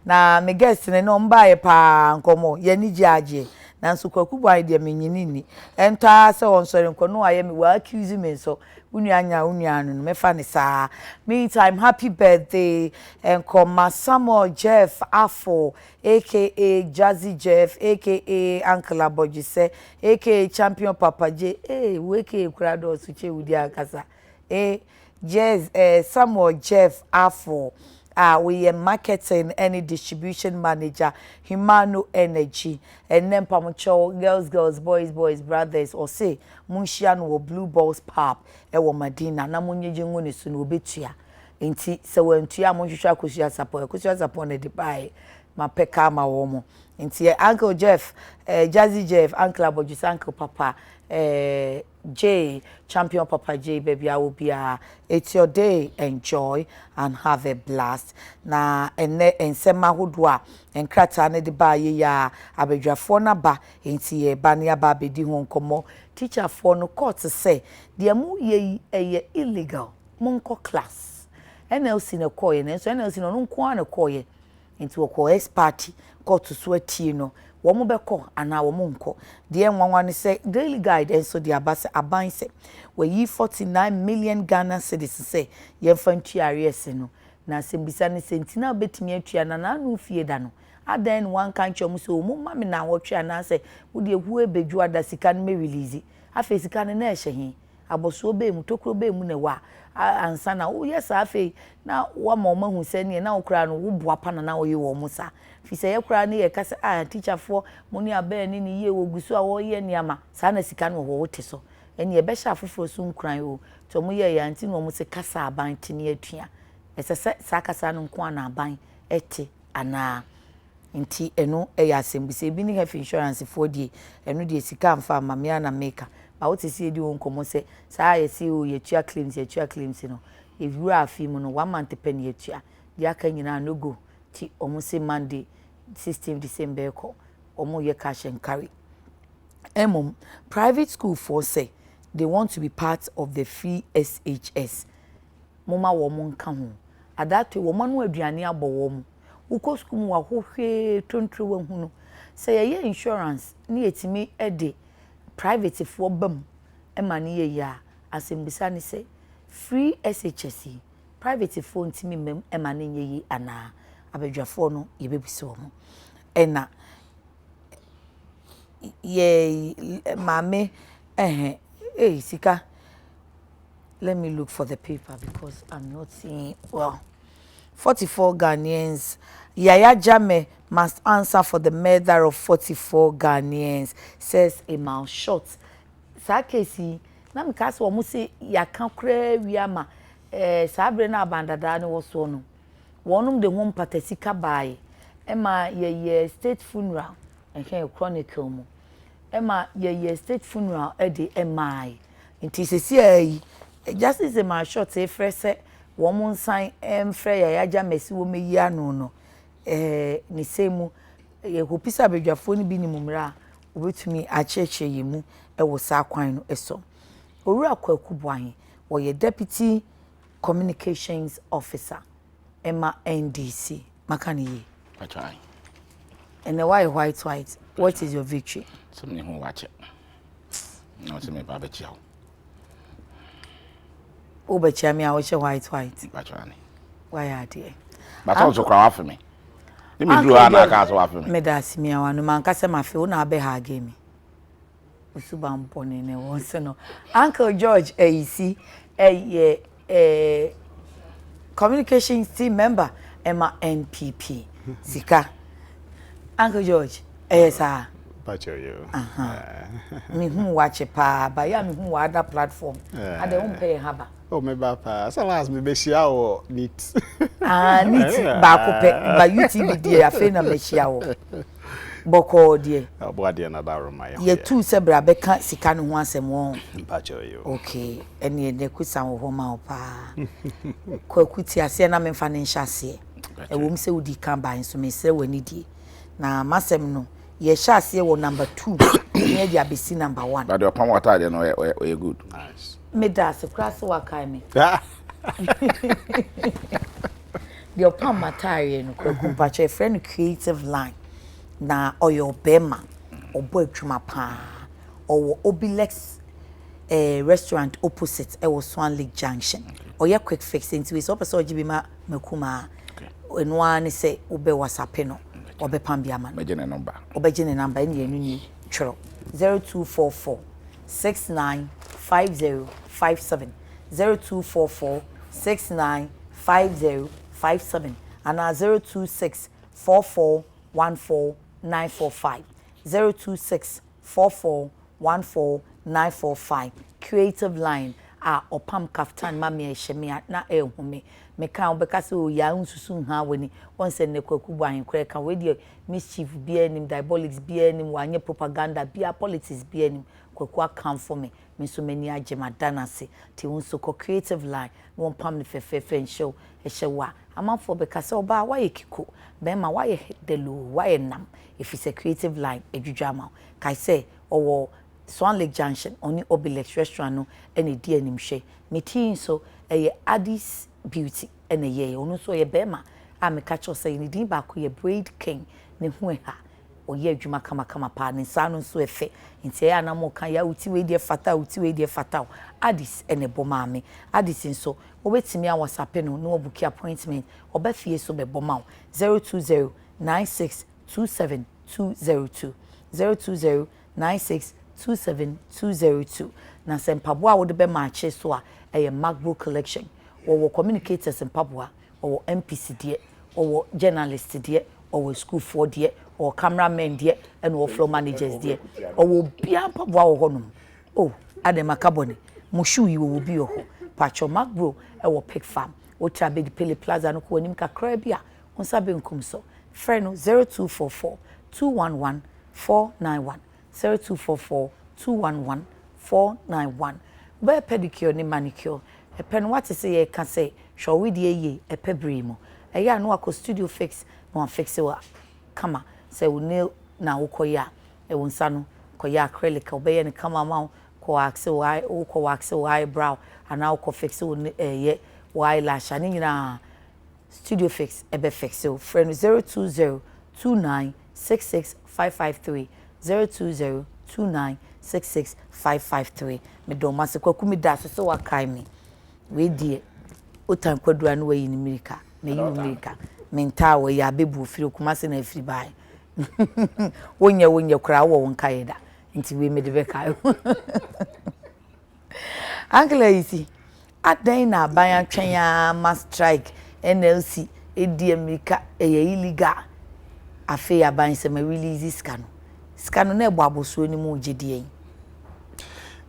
na me guest ne no mbae pa nkomo ye ni giaje nanso kwaku boy de menyini ni enta se won sori nkono aye me wa accuse me so unuanya unuanu no me fa ne saa meantime happy birthday enkoma Samuel Jeff Afo aka Jazzy Jeff aka Uncle Abojise aka Champion Papa J weke kurado suche udi akasa Jazz Samuel Jeff Afo we are marketing any distribution manager Humano Energy and then pamucho girls boys brothers or say munshian wo Blue Balls Pub e wo Madina na munyeje ngone so no betua enti se wantua munhwehwa akosia support ne dubai mapeka ma wo mo enti Uncle Jeff Jazzy Jeff Uncle Abojisa Uncle Papa J Champion Papa J baby I will be it's your day, enjoy and have a blast na ensema hodwa enkrata ne de ba ye ya abedwafo na ba enti ye ba ne aba bedi ho nkomo teacher for no court say de mu ye illegal monko class NLC na koye ne so NLC no nko an koye enti wo ko party court so atie no wo mo beko ana wo mo nko de enwanwa ne say daily guide enso de abase aban se we yi 49 million Ghana cedis say ye fantu arease no na sembisa ne sentina betimi atua na na no fie da no adan one kan chom so mo ma me na wo twa na say wo de hu ebedwu ada sika no me release afa sika no na ehye he aboso be mu tokro be mu na wa ansa na wo yes afa na wa ma ma hu se ne na wo kra no wo boapa na wo ye wo mu sa fi se ye kra ne ye ka se teacher for mo ni aba ni ni ye wo gusu a wo ye niama sa na sika no wo wote so eni e be sha afoforo so nkran o to mo ye ya nti no mo se kasa aban tini atua ese sa kasa no nko ana aban ete ana nti eno e ya asembise bi ni health insurance for die eno die sika amfa mamia na maker ba wote si edi won komo se sa ye si o ye tua claims no e wura afi mu no 1 month pen ye tua dia aka nyina no go ti omo se Monday 16 December ko omo ye cash and carry private school for say they want to be part of the free SHS moma wo mo nka ho adato wo mo no aduane abo wo mo uko school mu wa hohwe tontro wa hu no say ye insurance ni etimi ede private for bam e ma ni ye ya asembisa ni say free SHS private for ntimi mem e ma ni ye ana abadwafo no ye bebisi wo mo ena ye mame sika let me look for the paper because I'm not seeing well 44 Ghanaians Yaya Jame must answer for the murder of 44 Ghanaians says a mouth shot sakesi na mkase wo mu se yaka kra wiama sabre na abandada ne wo so no wonum de ho mpatasika bae ema ye state funeral ehwe chronicle mu ema ye state funeral edi emai nti sesi ayi justice a my short e frese wo mo nsan emfre ya ja mesi wo meyi anu no ni semu ye hopisa bedwafo ni bi ni mumra obetumi acheche yemu e wo sa kwan no eso owura kwaku boan wo ye deputy communications officer ema NDC makani ye atwai and the white what is your victory something who watch it no to me baba chiao obecha me a wo white atwai why are there but also cry for me let me do ana ka so for me me da si me awanu man ka se ma fe una be ha game usuba mpone ne won se no Uncle George AEC communications team member Emma NPP sika Uncle George sir Pacho you me hu watch pa ba ya me hu other platform ade won pay haba oh me ba pa so last me be share o neat neat ba ko pe ba YouTube die afi na me share wo boko die abo de na da roma ye tu se bra be ka sika no ho asem won Pacho you okay ene ne kusan wo ma pa ko kuti ase na me fa ne nhase e wo mse udi kan ba nso me sre wani die na masem no ye shase wo number 2 ye dia besi number 1 but the palm water there no we good me da se class wa kai me the opam matare no kwaku pache friend creative line na oyo bema obo adwuma pa owo Obilex restaurant opposite Swan Lake Junction oya quick fix into we so person ogibi ma makuma eno ani say obe WhatsApp no obe pam bia ma obeje ne number eni enu ni twero 0244 695057 0244 695057 and 026 4414945 026 4414945 creative line opam kaftan mami eheme na ehume meka obeka se o ya nsusu ha wani onse ne kwaku bwan kre ka we die mischief bia nim diabolics bia nim wanye propaganda bia politics bia nim kwaku account for me so many agema danase ti unso ko creative line won pam ne fefefe show ehyewa amanfo beka se oba wa yekiko be ma wa ye delu wa ye nam if it's a creative line edwudwama kai say owo Swan Lake Junction oni Obilex restaurant no ene di animhwe metin so Addis Beauty ene ye onu so ye bema ameka cho say ni din ba ko ye Braid King ne hu ha oye adwuma kama pa ne sa no so efe nti ya na mo kan ya uti we die fata Addis ene boma me Addis nso obetimi a WhatsApp no no book appointment obafie so be boma 020 9627202 020 9627202 na sempaboa wo de be match so a MacBook collection wo communicators sempaboa wo MPC die wo journalist die wo school for die wo cameraman die and wo floor managers die wo bia mpaboa wo honum oh adema carbon mo shoe yi wo bi ho pacho MacBook wo Pick Farm wo trabe di Pele Plaza no ko nim kakra bia on sabe nkum so friend 0244 211 491 0244 211 491 be pedicure ni manicure e pen what say e can say show we die ye e pebre mu e ya no akọ studio fix no fix wa kama say we nail na ukoya e wonsa no koya acrylic obeye ni kama ma ko axe why o ko wax eyebrow and now ko fix ye eyelash ani nyina studio fix e be fix so friend 020 2966553 02029665553 me do mase kwaku mi da so wakai me we die otan kwadura no wayi ni mirika me yi mirika me nta wo ya bebu firi kumase na firi bai wonye kura wo wonkai da nti we me de be kai Uncle Isi adan na ban atwen ya ma strike NLC edi America illegal afi ya ban se ma release skano na egbo aboso ni mu gidie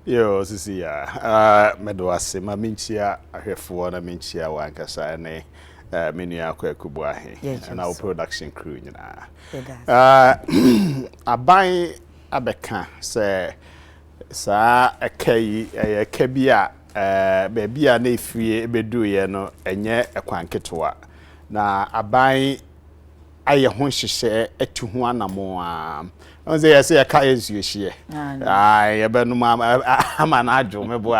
yo sisi ya medo ase ma minchia ahwefo na minchia wankasa ne menu akwaku buahe na our production crew nyina aban abeka se sa akai ekabia bebia na efie ebeduye no enye ekwanketoa na aban aye ho hyehye atu ho anamo a onze yesi ya ka ensuehie ye benum ama na adwo mebo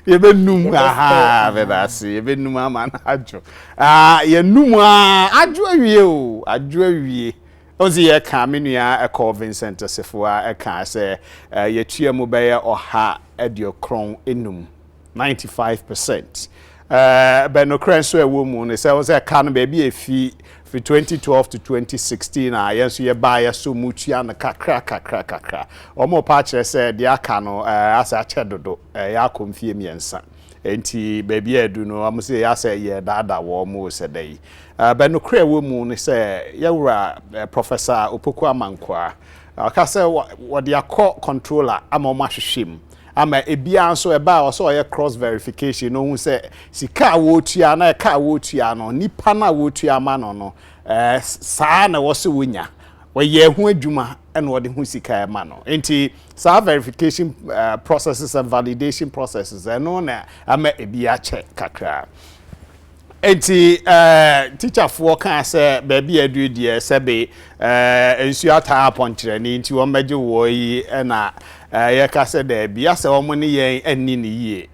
ye benum aha vedasi ye benum ama na adwo ye num adwo awie onze ye ka menua e Vincent Sefo e ka se ye tuamu be ye oha ediokron enum 95% benokran so ewo mu ne se onze ka no be bi efi from 2012 to 2016 yes ye buy ya so mutua na kakra omo pa kire se de aka no asa chedodo ya komfie miensa enti baby edu no am say ya say ye dada wo mo se dai beno kra wo mu ne se yewura professor Opoku Amankwa aka se wo de akọ controller ama mo ahwehwem ama ebia nso eba o so ye cross verification no hu se sika wo tua na ka wo tua no nipa na wo tua ma no saa na wo se wonya wo ye hu adwuma ena wo de hu sika ma no enti saa verification processes and validation processes eno na ama ebia che kakra enti teacher for kan say baby adu die se be ensu ata aponkyere ni enti wo meje wo yi na ye ka se da bia se wo ne yen ani ne yie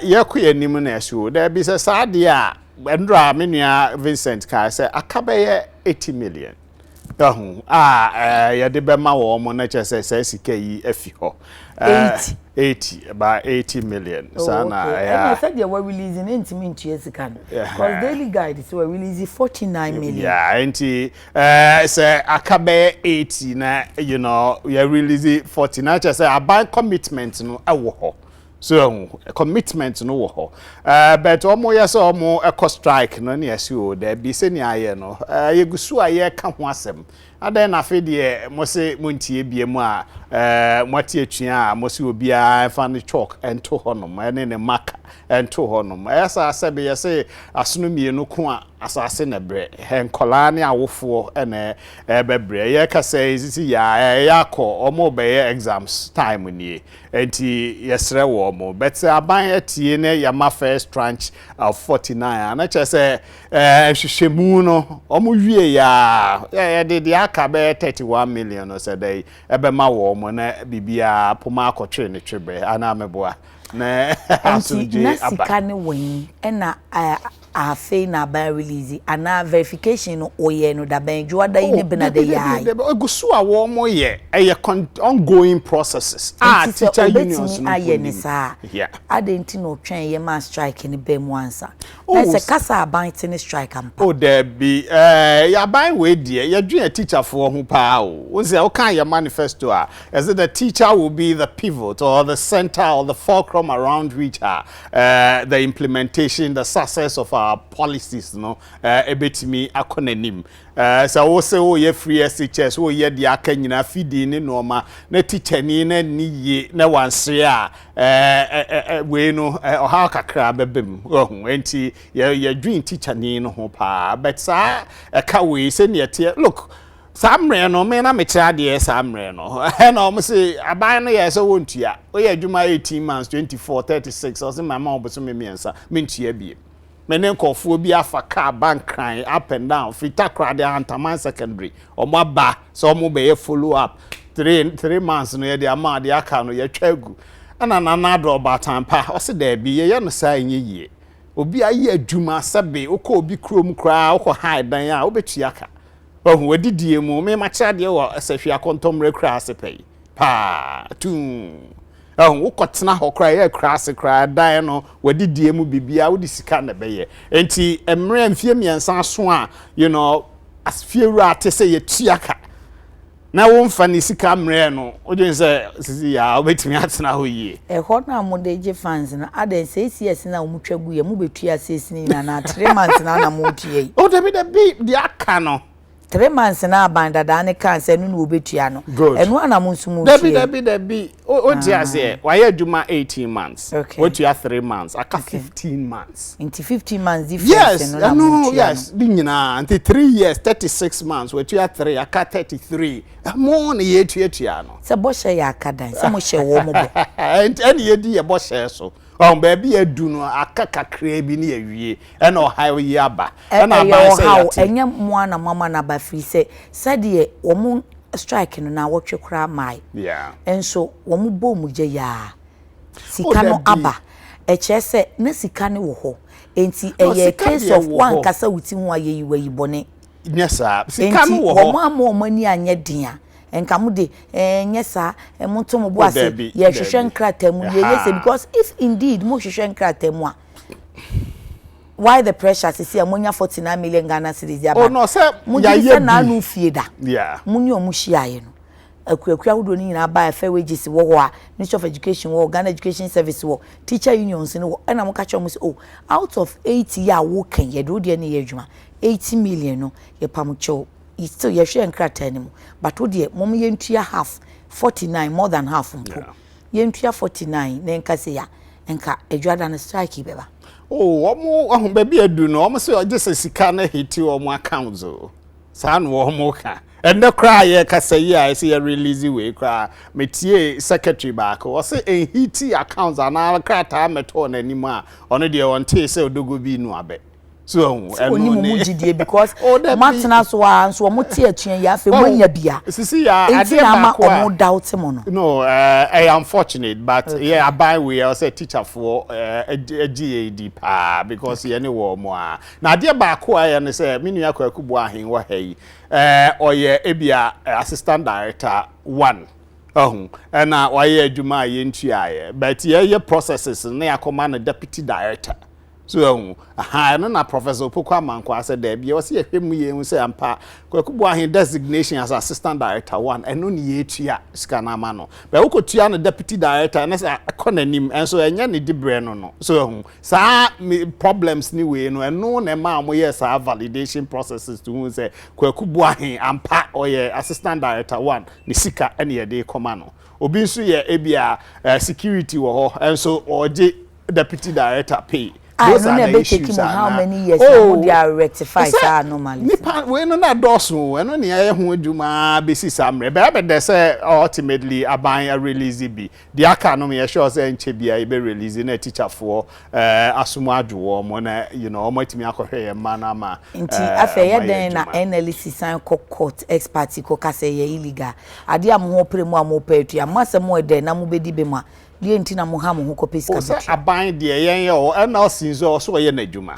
ye ko yanim na so da bi se saade a Endra menua Vincent ka say akabe 80 million. Ya de bema wo mo na che say sika yi afi ho. 80 about 80 million. Sana and I said they were releasing into years ago. Because Daily Guide is were releasing 49 million. Yeah, and say akabe 80 na you know we are releasing 49 just say buy commitment no ewo ho. So commitment no wo ho. But omo yes omo eco strike no na yesi there be say ni aye no. Yegusu aye ka ho asem. Aden na fe de mo se montie bie mu a motie atua a mo se obi a fa ne chalk ento honom ene ne marker ento honom esa asebe yese asono mienu ko a asase na bre he nkola ne awofo ene bebre ye ka say sisi ya akọ omo be exams time ni enti yesre wo mo but aban etie ne ya ma first tranche of 49 na che say hwehwemu no omo wie ya de aka be 31 million or say dey ebe ma wo mo na bibia poma akotwe ne twebe ana meboa na asuje aba na sika ne wen na afi na ba release ana verification no oye no da ben juada yi be na de yai egusu a wo mo ye ongoing processes teacher unions no aye ne sa adenti no twen ye ma strike ni be mu ansa na se kasa aban ti ni strike ampa there be ya ban we die ya dwen teacher for ho pa o say o kan your manifesto as the teacher will be the pivot or the center or the fulcrum around which the implementation the success of our policies no ebetimi akonanim so wo say wo ye free SHS wo ye de aka nyina fidi ni norma na teacher ni na niye na wanse a we no oha kakra bebem ohun enti ye dream teacher ni no ho pa but sa ka we say ne tie look samre no me na me kira de samre no na o say aban no ye so wontua o ye adwuma 18 months 24 36 o say mama oboso me miensa me ntua bie menen kofo bi afa car bank crying up and down fita krade Antaman secondary omo ba so omo be follow up 3 months no ye de ama de aka no ye twagu ana na do batan pa o se da bi ye no sa nyeyie obi aye adwuma sebe okọ obi krom kra okọ hide dan a obetu aka ohun wadidie mu me ma kira de wo asahwi akontomre kra asepai pa tun wukotena hokra ye krase kra dan no wadidie mu bibia wodi sika na beye enti emre amfie miensa so a you know asfiewura atese ye tuaka na wo mfa ni sika mre no odwen se sisi ya obetimi atena ho yie ho na modeje fans na aden se cs na omutwagu ye mu betua sesini na 3 months na mo tie o de bi di aka no 3 months na abanda da ne kan se nu obetua no enu ana mo nsumu Debi o dia se why aduma 18 months what you 3 months aka 15 months into 15 months difference no no yes di nyina until 3 years 36 months what you 3 aka 33 more na ye tuatua no se bo hye ya aka dan se mo hye wo mo bo and ye di ye bo hye so baby edu no akaka kra bi ni awie e na ohaw yi aba e na ba se ya enye mo na mama na ba free se de wo mo strike no na wotwe kra mai enso wo mo bo mu je ya sika no aba e che se na sika ne wo ho enti eye case of one kasa wuti ho aye yi wayi bone yes sika no wo ho wo mo ani anye din a enka mu de nyesa emuto mo bo ase ye hwehwe nkrata mu ye yese because if indeed mo hwehwe nkrata mu a why the pressure sisi amonya 49 million Ghana cedis ya ba no say ya ye na anu fie da munyo mu hyiaye no akuakua wodo ni nyina ba fa wages wo ho a Ministry of Education wo Ghana Education Service wo teacher unions ni wo na mo ka che mo say oh out of 80 ya wo kan ye do de na ye adwuma 80 million no ye pam cho still ye hwe nkrata ni mu but wo de mom ye ntua half 49 more than half mpo ye ntua 49 na nka se ya nka adwada na strike beba omo baby edu no omo se oje sika na hiti omo accounts o sa no omo ka and the cry ye ka say ya say release we cry metie secretary back o say hiti accounts ana krata meto na nimu a ono de won te say odogo bi nu abe so oni mo mugidie because matena so a so mo tie atuen ya fe mo nya bia sisi ya ade ba ko mo doubt mo no no I am fortunate but yeah abai we I say teacher for GAD pa because ye ne wo mo a na ade ba ko a ye ne say me nua kwakubu ahen wa hayi oye ebia assistant director 1 na waye adwuma ye ntuaye but ye processes na yakoma na deputy director so na professor Pokwa Mankwa said there be was ye hwemu ye hu say ampa kwakubu ahen designation as assistant director 1 eno ne ye tua sika na ma no but wokotua na deputy director na say akonanim enso enye ne dibre no so sa problems ni we no eno na ma mo ye sa validation processes to hu say kwakubu ahen ampa oye assistant director 1 ne sika ene ye de koma no obi nso ye ebia security wo ho enso oje deputy director pay. Those are the issues. How many years would they rectify that normally? We no na dosu, we no ni aye hu adwuma besi samre. Be they say ultimately aban a release bi. The aka no me sure say nche bia e be release na teacher for asumu adwo mo na you know omatimi akohwe ma na ma. Nti afa ye den na analysis san court expert ko kase ye illegal. Ade am ho premu am opetu ya masemo e den na mo bedi be ma. Die ntina mo ha mo ho kopesi ka bitu aban de yen ye o na osinzo so ye na dwuma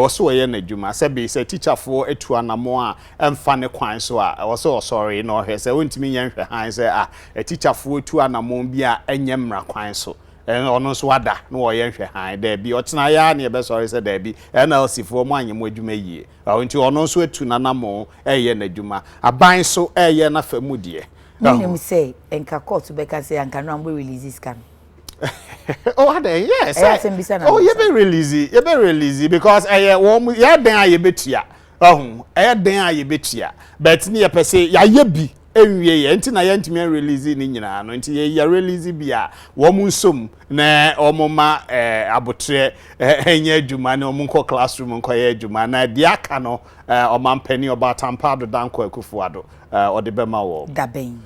so ye na dwuma se be se teacher for etu anamo a emfa ne kwan so a so sorry no hwe se wontimi yen hwe han se a teacher for etu anamo bi a enye mra kwan so ono so wada na wo yen hwe han da bi otena ya na be sorry se da bi na osifo mo anyemo adwuma yie nti ono so etu nanamo ye na dwuma aban so ye na famu de him say enka court be ka say anka no am release this can. Oh, yes. Oh, you be release because warm ya den aye betua. Den aye betua. But ni per se ya bi enwie ye nti na ya ntimi release ni nyina no nti ya release bia wom nsom na omoma abotre enye adwuma na omunko classroom nko ye adwuma na dia aka no omampani obatampa do danko akufuado odebema wo daben.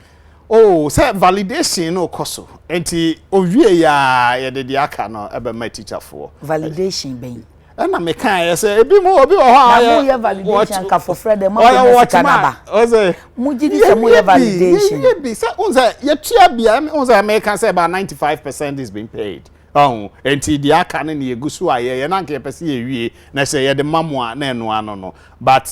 Oh, say validation no koso. Enti owie ya ye de aka no ebe ma teacher for. Validation ben. Na me kan say ebi mo obi ho a na mo ye validation ka for Fred e mo ka na ba. O say mo gidi say mo ye validation. Ye bi say unza ye tua bia unza me kan say about 95% is being paid. Enti di aka ne egusu aye ye na nke pese ye wie na say ye de mamo a na eno ano no but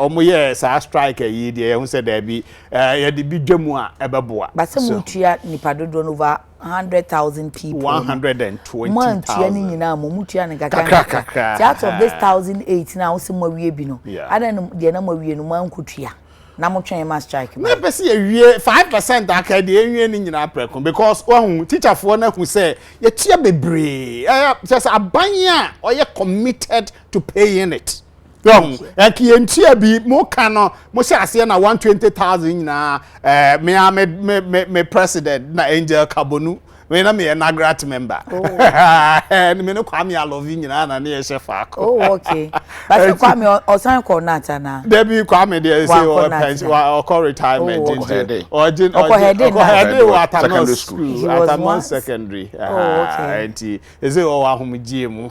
omo ye sa strike ye de hu say da bi ye de bi dwemu a ebeboa but say mutua nipa dodo over 100,000 people 120,000 man tua ni nyina mo mutua ne kaka out of this 1,008 na wo se mo wie bi no ada no de na mo wie no man kutua na mo twen ma strike na pese ye wie 5% aka de enwie ni nyina preko because won teacher for na hu say ye tia bebre just abanya or ye committed to paying it like ye ntia bi mo kano mo se ase na 120,000 nyina me president na Angel Kabonu we na me na grant member and me no kwame alovi nyina na na ye chef ako oh okay but kwame osan ko nata na there be kwame there say or pension or call retirement or head what secondary school at secondary enti is it o ahomgie mu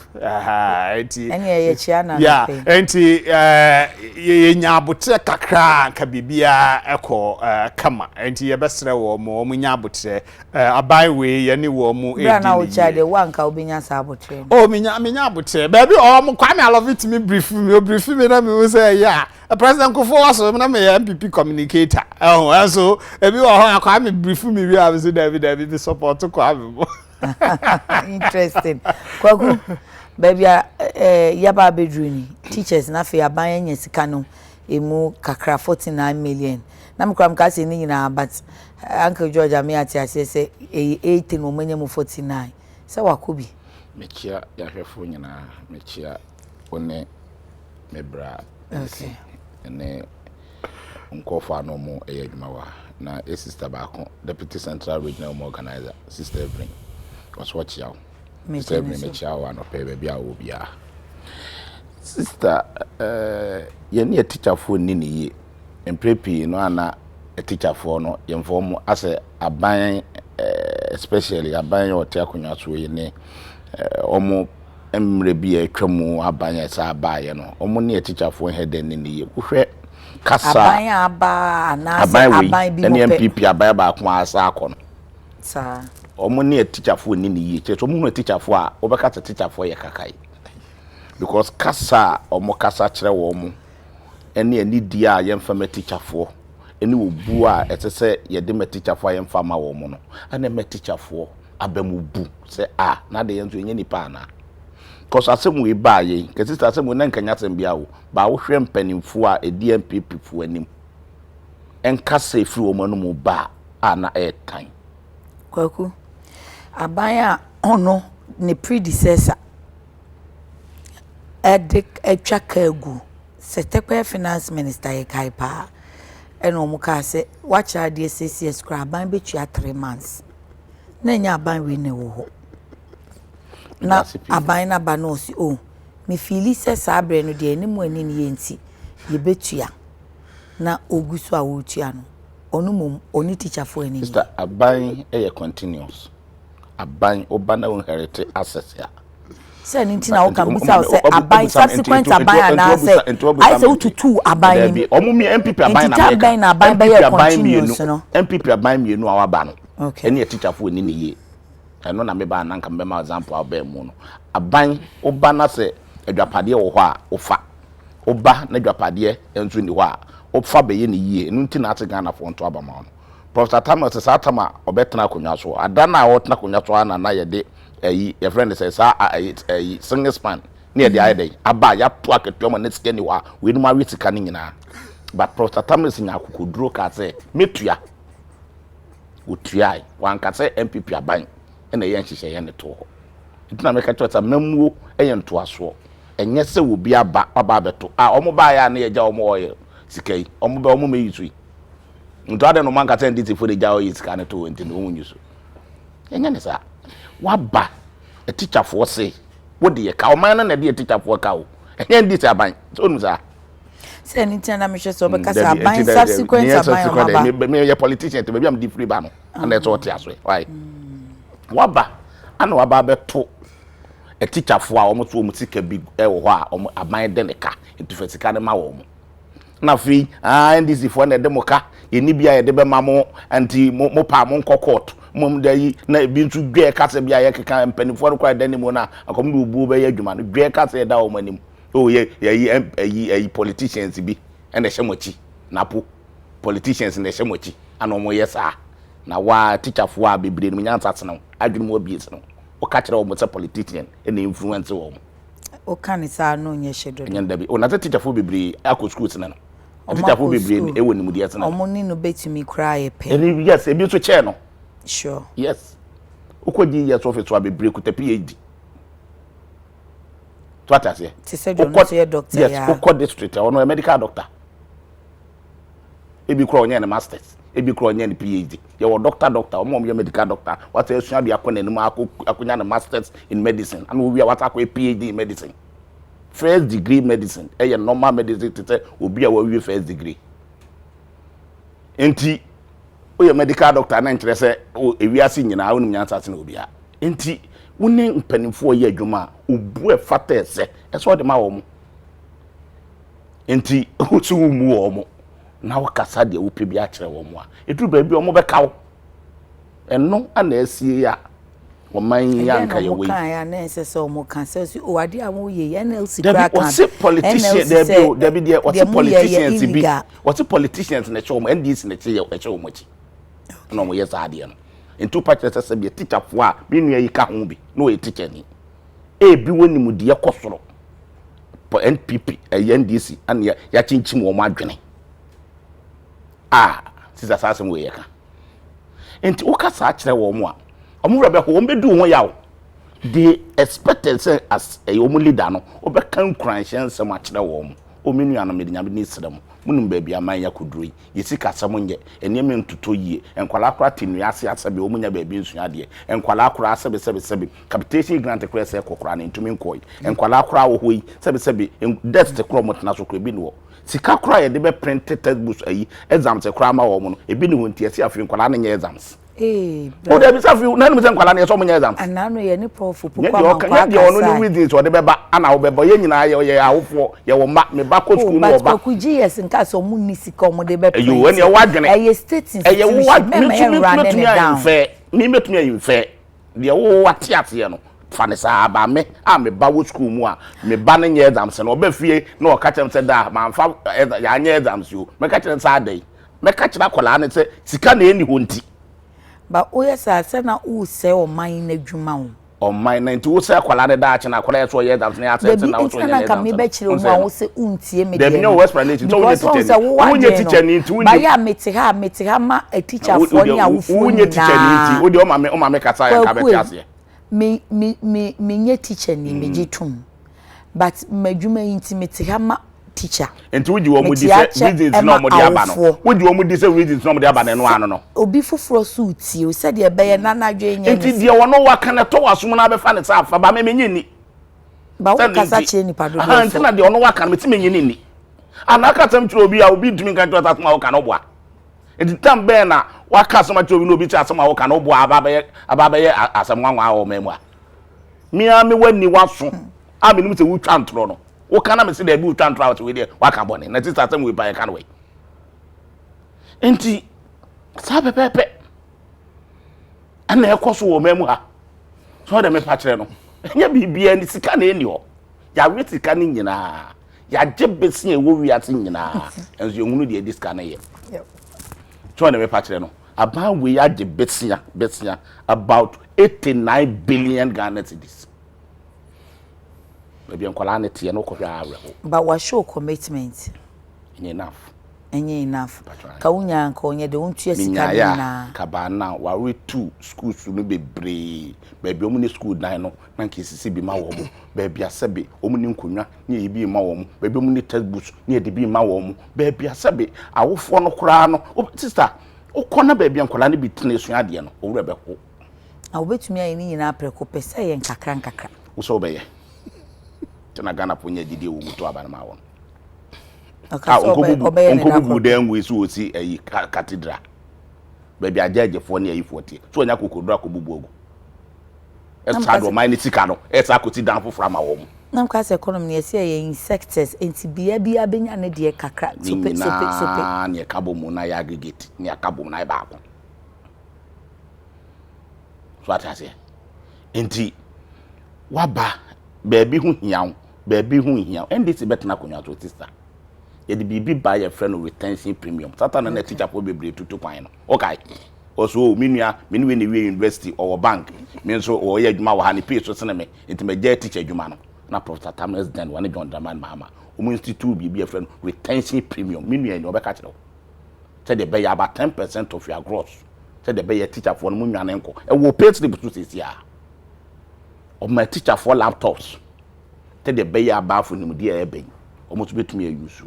enti ene ye chia na yeah enti ye nya abotre kakra ka bibia eko kama enti ye besre wo mo nya abotre abai we yani wo mu edini na wo cha de wanka obinya sa abotre oh minya abotre baby oh mo kwame I love it me brief me na me say yeah president Kofo waso na me MPP communicator so ebi wo ho kwame brief me wi am say David be support kwame interesting kwagu baby yaba bedruni teachers na fe aban nya sika no emu kakra 49 million na me kwam ka se ni nyina but Uncle George amiati ase se 18 mo manya mu 49 se wakobi mechia ya hwefo nyina mechia one mebra okay ene nkofa no mo eyadwuma wa na sister baako deputy central regional organizer sister Evelyn was watch yaw sister Evelyn mechia wa no pe bia wo bia sister ye ne teacher for ni ni emprepi no ana a teacher for no inform as a aban especially aban or takunwa so ye ne omo emre bi atwamu abanya sa abaye no omo ne teacher fo head ne ne ye wohwe kasa abanya aba na aban bi mo pe MPP abaya ba ko asa akọ no sa omo ne teacher fo ne ne ye che so mo teacher fo a obeka teacher fo ye kakai because kasa omo kasa kire wo mo ene ani dia ye mfa teacher fo ene obu a etese ye de teacher fo ye mfa ma wo mo no ana teacher fo abamubu se na de yenzo enye nipa na because asem we ba ye kesi asem we na nkanya asem bia wo ba wo hwe mpanimfo a edi MPP fo anim enka se firi wo manu mu ba na time kwaku abaya ono ne predecessor Adekye kagu setekwe finance minister ye kai pa eno mu ka se wacha de CCS kra ban betua 3 months na nya aban we ne wo ho na aban na ba no si me feel se sabre no de ani mu ani ne yenti ye betua na ogusu a wo tua no onu mum oni teacher for ani sister aban continuous aban obana inherit assets ya say ninti na wo kan bisa say aban subsequent aban na say I say ututu aban ni omo mi MPP aban na aban be continuous no MPP aban mienu awaba no okay ene teacher for ani ne ye eno na me ba na nka me ma example aba mu no aban oba na se adwapade wo ho a ofa oba na adwapade enzo ni ho a ofa be ye ne yie enu nti na ate Ghana fo nto aba ma no Professor Thomas se satama obetena akonwa so adana a wotena akonwa so na ye de your friend says single span near the idea aba ya to aketo ma net scan wa we no ma wi sika ni nyina but Professor Thomas nya akukuduro ka se metua utuai wan ka se MPP aban ena ye nhihye ye ne to ho ntina me ka twata mamuo eye nto aso enye se wo bi aba beto omo ba ya na ye ja omo oye sikai omo ba omo me yisui nto ade no man ka se nditi fo de ja oye sika ne to enti no onyu so enye ne sa waba a teacher for say what the cow man na de teacher for cow enye nditi aban so nu sa say anything na me hwe so be ka sa aban subsequent aban me ye politician te be am di free ba no na e to ote aso why waba ana waba beto a teacher for a omo to omo sika bi wo ho a omo aban de ne ka entu sika ne ma wo mo na fi ndc for na de mo ka eni bia ye de be ma mo anti mo pa mo nko court mom da yi na bi ntu dwe kase bia ye keka mpanifo no kwa da ni mo na akom de obu be ye adwuma no dwe kase da o manim ye politicians bi ene hyemochi napo politicians ne hyemochi ana mo yesa na wa teacher fo a bebre no nyansa tene adwuma mo bies no o ka kire o mo se politician ene influence wo mo o kan sa no nye hyedo nyanda bi o na teacher fo bebre akọ school tene no teacher fo bebre e woni mu de tene o mo ni no betumi cry e pe yes e bi so chair no sure yes ukoji yes office wa bebre kuta PhD to atase ti se do no se doctor ya yes uko district ono medical doctor ebi kro onye na masters ebi kro onye na PhD ye wo doctor omo ye medical doctor what esua de akọ nanim akonya na masters in medicine and we what akọ PhD in medicine first degree medicine ye normal medicine tete obi a wa first degree enti oye medical doctor na nkyere se ewiase nyina wonu nyansa se na obi a enti woni mpanimfo ye adwuma obu e fata ese eso de ma wo mo enti otu mu wo mo na wakasa de wo pebi a kire wo mo a eduru ba bi wo mo be kawo eno ana asie ya wo man yanka ye we kan ya na ese se wo mo kan se o ade a wo ye NLC crack kan what's politician there be there what's politicians bi what's politicians na chewo mo NDC na chewo mo chi no mo yes ade no into patches se be teacher fo a bi nua yi ka ho bi no e teacher ni e bi woni mu de ekosoro po NPP NDC an ya chinchim wo mo adwene sisa sasem we yeka enti o ka sa kire wo mo a omo rebe ho be du ho yawo they expected say as a omo leader no o be kan kranhyen sem a kire wo mo o menu ano medinya bi ni srem munum ba bia man yakuduroi yesika sam nye eniem ntuto yie enkwala akora tinu ase asabe o munya ba bi nsu ade enkwala akora asabe capitation grant kora se kokora na ntumi nkoi enkwala akora wo hoi sabe death te kora motna so kora bi no sika kora ye de be printed textbooks ayi exams kora ma wo mo no ebi ni wonti ase afi enkwala na nya exams o de bi safi na nim se nkwala na so mo nya exam anano ye ne prof pukwa ma kwa de ono ni reasons o de beba ana wo beba ye nyina ye awofo ye wo ma me ba ko school no ba ku GS nka so mu ni sika mo de be print you when you wadwene ye state ye wo wadwene me metumi ayi fe de wo wate ate no fa ne sa ba me a me ba wo school mu a me ba ne nya exam se no oba fie na o ka chem se da ma fa ya nya exams yo me ka chem sa dai me ka kira kola ne se sika na eni ho nti ba o yesa se na o se o man na dwuma wo o man na nti wo se kola ne da ache na kola so ye exams na ase na wo so ye exams na ka me be kire wo a wo se untie me de dem no explanation so wo nye teacher ni nti ba ya mete ha ma a teacher for ni a wo fu wo nye teacher ni nti wo de o ma me kasa ya ka be ase me nye teacher ni me jitum but madwuma intimate ha ma teacher enti wo ji wo mu di se reasons no mo de aba no wo ji wo mu di se reasons no mo de aba no ano no obi foforo so tie o se de be ye nanadwe nya enti de wo no waka na to wasom na be fa ne sa fa ba me menye ni ba wo kasa che ni pado so enti na de wo no waka na me ti menye ni anaka tam tro obi a obi dumi kan to ta ma wo ka no boa enti tam be na waka so ma tro obi no obi ti asema wo ka no boa aba be asem nwanwa wo memu a mi a me wani waso a me nim se wo twa ntro no wo kana me se da bi wo twa ntro out we there waka bone na ti sa asem we ba kan we enti sa pepepe ana ekoso wo memu ha so da me pa kire no nya bibia ni sika na eni ho ya we sika ni nyina ya jebesi e wo wi ati nyina enso yehunu de diska na ye so da me pa kire no about we are the besia about 89 billion Ghana cedis. Maybe nkwala na tie no kohwa areho. But what show commitment? Enough. Ka unya nka onye de untu esika na ka ba na wa we two schools no bebre. Baby omu ni school dan no na nke sisi bi ma wo mo. Baby asebe omu ni nkonwa na ye bi ma wo mo. Baby omu ni textbooks na ye de bi ma wo mo. Baby asebe awofo no kura no. Sister ukona baby nkwala ne bitine sua de no owura be ho a obetumi ayi ni nyina preko pese ye nkakra wo so be ye tena Ghana ponya didi wo muto abana ma won onkobubu den we so osi ayi cathedral baby ajajefo ne ayi fotie so onya kokodura kobubu ogu esa do mai ni tika no esa koti dan fofra ma wo mu nam ka se economy ne se ye insects enti bia benya ne de kakra sope ne kabo mu na ya aggregate ne akabo na ba akon so atase enti waba baby hu hiaw ndc betna konwa to sister ye de bibi ba ye friend retention premium tata na teacher for bebre tutu kwan no okay also minua ne university or bank me so o ye adwuma wa ha ne pay so sene me enti me je teacher adwuma no na Professor Thomas then one John Draman mama o institute be a friend retention premium minua ni obeka kire say the be about 10% of your gross say the be teacher for no nwane nko e wo pay slip to sisi a o my teacher for laptops say the be about for nim dia e ben o mo to betumi use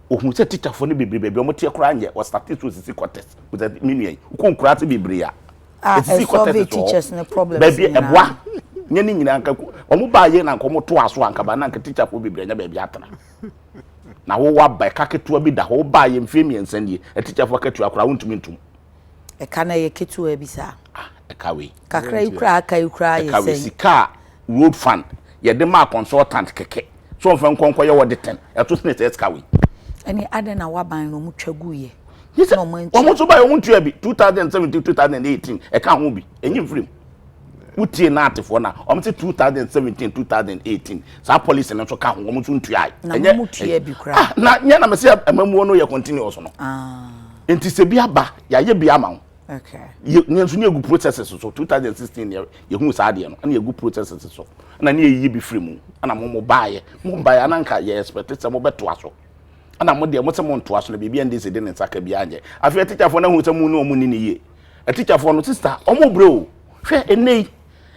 o hu say teacher for no bebre o mo tie kura anye o statistics sisi contest with the minua ko nkura te bebre a sisi contest teachers no problem baby eboa nyeni nyina nka omo ba ye na nka omo to aso anka ba na nka teacher for bebre nya baby atana na wo wa ba kaketua bi da ho ba ye mfie miensa nie a teacher for kaketua akura wontumi ntum e kana ye ketua bi sa e kawe kakra ikura aka ikura ye sen sika road fund ye de ma consultant keke so mfa nkonko ye wo de 10 e to snate e kawe ani ade na waban no mutwagu ye no man omo so ba yo muntua bi 2017 2018 e ka ho bi enyi free utie na atefo na omte 2017 2018 sa police no so ka ho omto ntua enye mutua bi kura na nya na me se amamuo no ye continuous no enti se bi aba ya ye bi ama okay ye nso ne egu processes so 2016 ye hu sa ade no na ye egu processes so na ne ye bi free mu na mo baaye na nka ye expect se mo beto aso ana mo de mo se mo nto aso na bibia ndi se de nsaka bi anje afi teacher for na hu se mu no mu ni ye a teacher for no sister omo bro hwe enei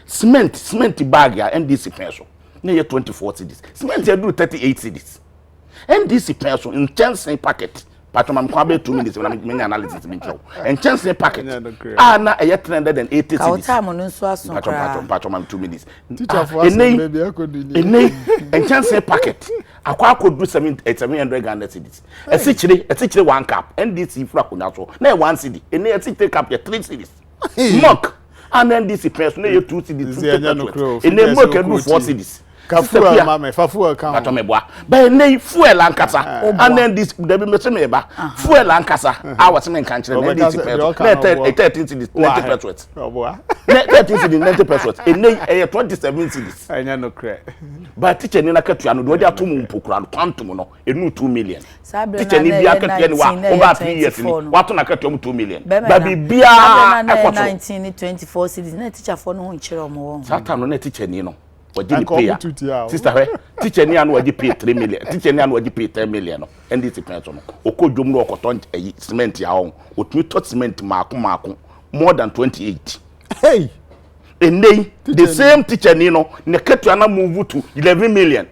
cement bag ya NDC peso na ye 24 cedis cement ya do 38 cedis NDC peso in 10 packet patoma kwa be 2 minutes na me analysis me show in 10 packet na ye 380 cedis ka time no nso aso patoma 2 minutes teacher for us baby akodi enei in 10 packet akwa kodu 700 Ghana cedis etichire 1 cup NDC fra kunya so na 1 cedi ene etichire cup ya 3 cedis mock and NDC press na 2 cedis ene mock edu 4 cedis Kafua mama fafua kan atomeboa ba nei fuel ankasa and this there be me ba fuel ankasa awase me kan kire na this petrol na 13 cedis 90 petrol oboa na 13 cedis 90 petrol nei 27 cedis anya no kre ba teacher ni na katua no de atom mpokura quantum no enu 2 million teacher ni bia katua ni wa over 3 years ni wato na katua 2 million ba bibia ekoto 1924 cedis na teacher for no nkire omo wo satan no na teacher ni no wajini pay sister he teacher ni anu waji pay 3 million teacher ni anu waji pay 10 million no NDC pension no okodwom no okoton cement ya ho otumi tot cement maako more than 28 hey and the same teacher ni no ne ketu ana move to 11 million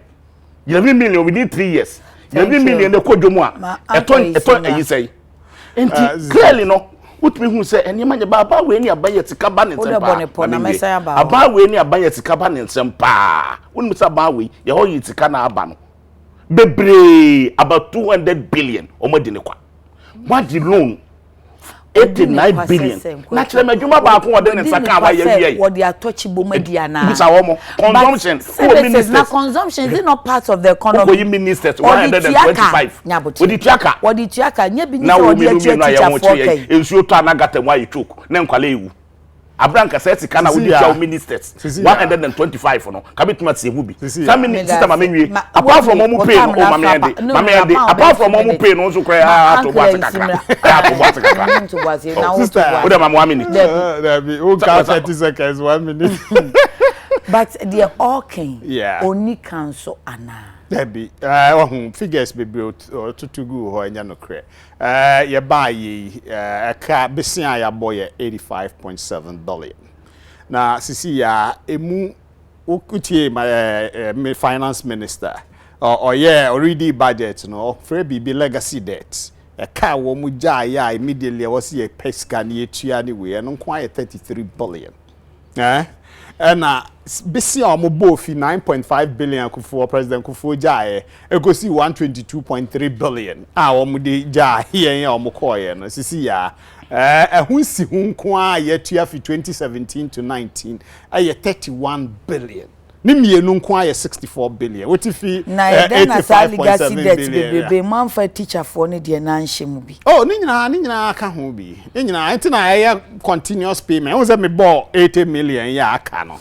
within 3 years 11 million ne kodwom a eton ayi sei enti clearly no utmi hu se enima nye baba we ni abaye tika ba ne nsempa aba we ni abaye tika ba ne nsempa wonu se aba we ye ho yi tika na aba no bebre about 200 billion omodi ne kwa wadi loan 89 billion na kire madwuma ba ko wode ne nsaka aba ye wie wode atochi bomadia na bisa wo mo consumption na consumption is not part of the economy oyi ministers 125 wodi tiaka nya bi ni wode teacher for ensuo to anagata mu ayichoku na nkwale ewu abranka seti kana wodi tia ministers 125 no kabituma tse hu bi some minister ma menwie apart from omu pay no mama yende apart from omu pay no so kra to bwa kakra to bwa kakra na wo de mama 1 minute there be o ka 30 seconds 1 minute but they all can oni can so ana there be figures be to go ho anya no kre ye buy ka besia ya boy 85.7 billion na sisi ya emu okutie my finance minister already budget no for be legacy debt ka wo mu ja ya immediately was ye pesca na etua ni we no kwa 33 billion na bisi omobo fi 9.5 billion kufuo president kufuo jae egosi 122.3 billion omude ja here omokoye no sisi ya ehunsi hunkwa yetua fi 2017 to 19 aye 31 billion ni mienu nkwa aye 64 billion woti fi 85.7 billion be man for teacher for ne de na nhemu bi ni nyina aka ho bi ni nyina enti na aye continuous payment won say me ball 80 million ya aka no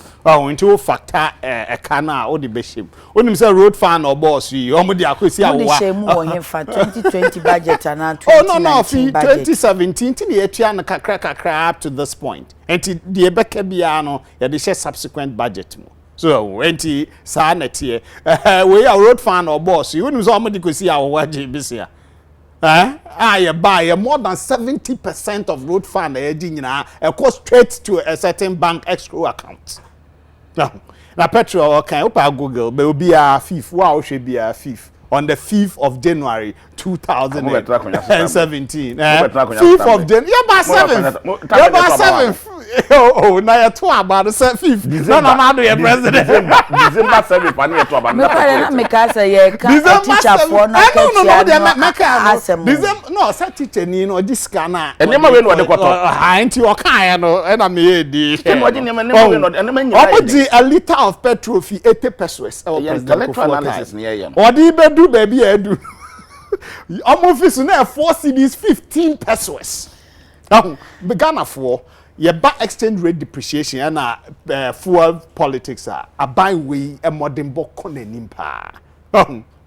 nti factor eka na o de behim onim say road fan or boss yi o mo de akosi awa o de shemu wo hemfa 2020 budget na 2019 no fi 2017 ti ne etua na kakra up to this point enti de ebeka bia no ya de share subsequent budget mo so enti sa na tie we ya road fan or boss yi onim say o mo de kosi awa je bisia you buy more than 70% of road fund goes straight to a certain bank escrow account. Now petrol can open Google, but will be a fifth. Wow, should be a fifth on the 5th of January 2017. 5th of January. Yeah, by 7th. Yeah, by 7th. Oh, now you're talking about the 5th. No, do you president? December 7th. I need to about. No, say teacher ni no this scanner. And never win what the quarter. Ain't you okay? No, and I'm here. A liter of petrol for 80 pesos. Yes, the electoral analysis near or the do baby do. Office na 4 cedis 15 pesos. Now, began for your back exchange rate depreciation and fuel politics are buy way a modern book on an impa.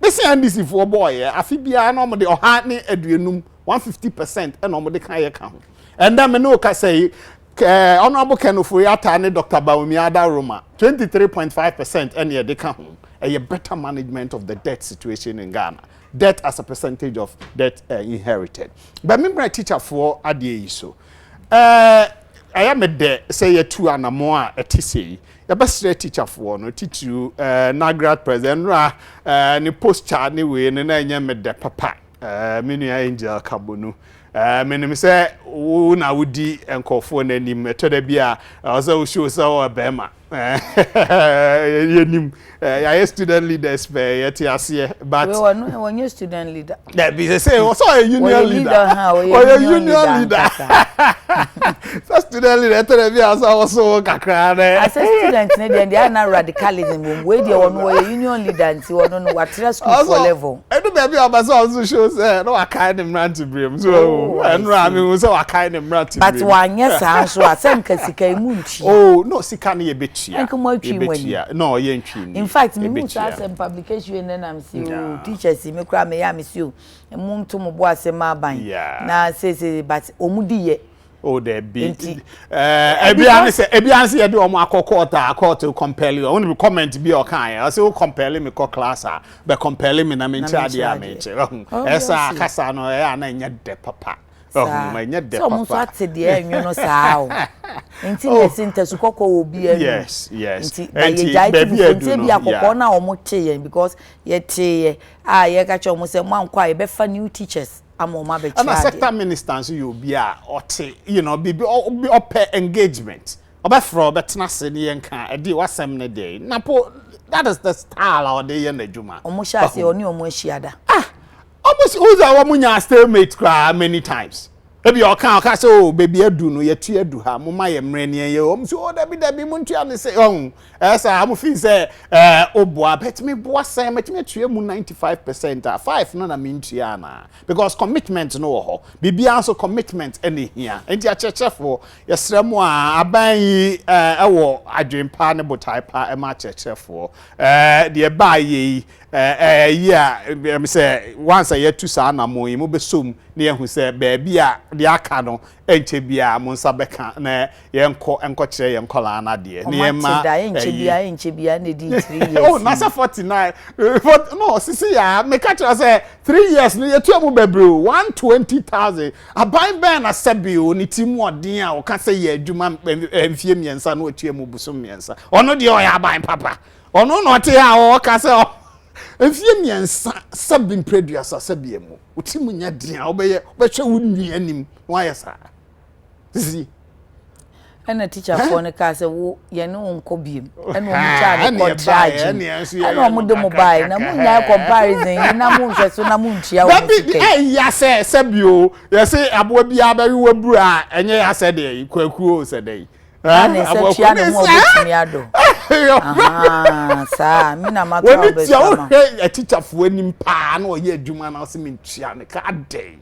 This is for boy, I feel be a normal or hardly adrenum 150% and normal the kind account. And then me no can say honorable Kenofuyata Dr. Baumiada Roma 23.5% and year they come a better management of the debt situation in Ghana. Debt as a percentage of debt inherited. But remember I teacher for Adekye so. I am a de say a 2 and more a TC. The best teacher for no teach you Nagrad president ni post chart ni we and I am a de papa. Mini angel kabunu. menim say wo na wodi enkofo na nim etoda bia also show so obema yenim ya student leaders be yet ase but we were no student leader that be say also a union leader or a union leader so student leader etoda bia also kakra na as a student they are not radicalism we dey one union leader nti one no what school for level edu be bia obasa also show say no kind of rant brem so enra me so kind of rant but wanye sa so asem kasika imu nchi oh no sika na ye betua no ye ntwi in fact me mu sa asem publication na am see teachers me kra me ya me see mu nto mo bo asem aban na say but omudi ye oh there be ebian say ye de omo court to compel you only comment be o kan I say o compel me ko class be compel me na me ntia de am nche esa kasa no ya na nya de papa my nya de papa so mo so atede enwo no saa o nti le sintesu kokko obi enu yes nti baby bi akokko na o mo che because ye che ye ka che o mo se mo ankwa ye be fa new teachers amoma be and sector ministers you be you know be up engagement obefro betena se ne yenka edi wasem ne dey napo that is the style or dey ye na djuma omo sha se oni omo ahia almost who's our munya stalemate cry many times ebi o kan say oh baby adu no yetu adu ha mo ma ye mre ne ye o so o dabi muntu ya ne say esa am fi say oboa bet me boa say met me tue mu 95% 5 no na me ntua na because commitment no ho bibia also commitment any here enti a chechefo yesremu a aban yi ewo adwempa ne botai pa e ma chechefo de ba yi me say once a year to sa na mo yi mo besom ne ehu say baby a de aka no enche bia mo nsa beka na enko kire yenkola na de ne ma enche bia ne di 3 years oh na say 49 no sisi ya me catch say 3 years no ye tuamu bebre 120,000 aban ben na sabio ni timu odin a o ka say ye adwuma mfie miensa na otuamu buso miensa ono de o ya aban papa ono no te a o ka say mfie miensa sabin producer sabiemu otimu nya din a obeye obehwe wunni anim why sa sisi and a teacher for the case wo ye no nko biem and wo mcha no contract and wo mo de mobile na mo nya comparison na mo hwe so na mo ntia wo baby ya say bio ya say abo bia ba wi wabru a enye ya say de kwakuo say de abo tia no mo betimi ado sa mi na ma to be sama a teacher for anim pa na o ye adwuma na o se me ntia ne ka dey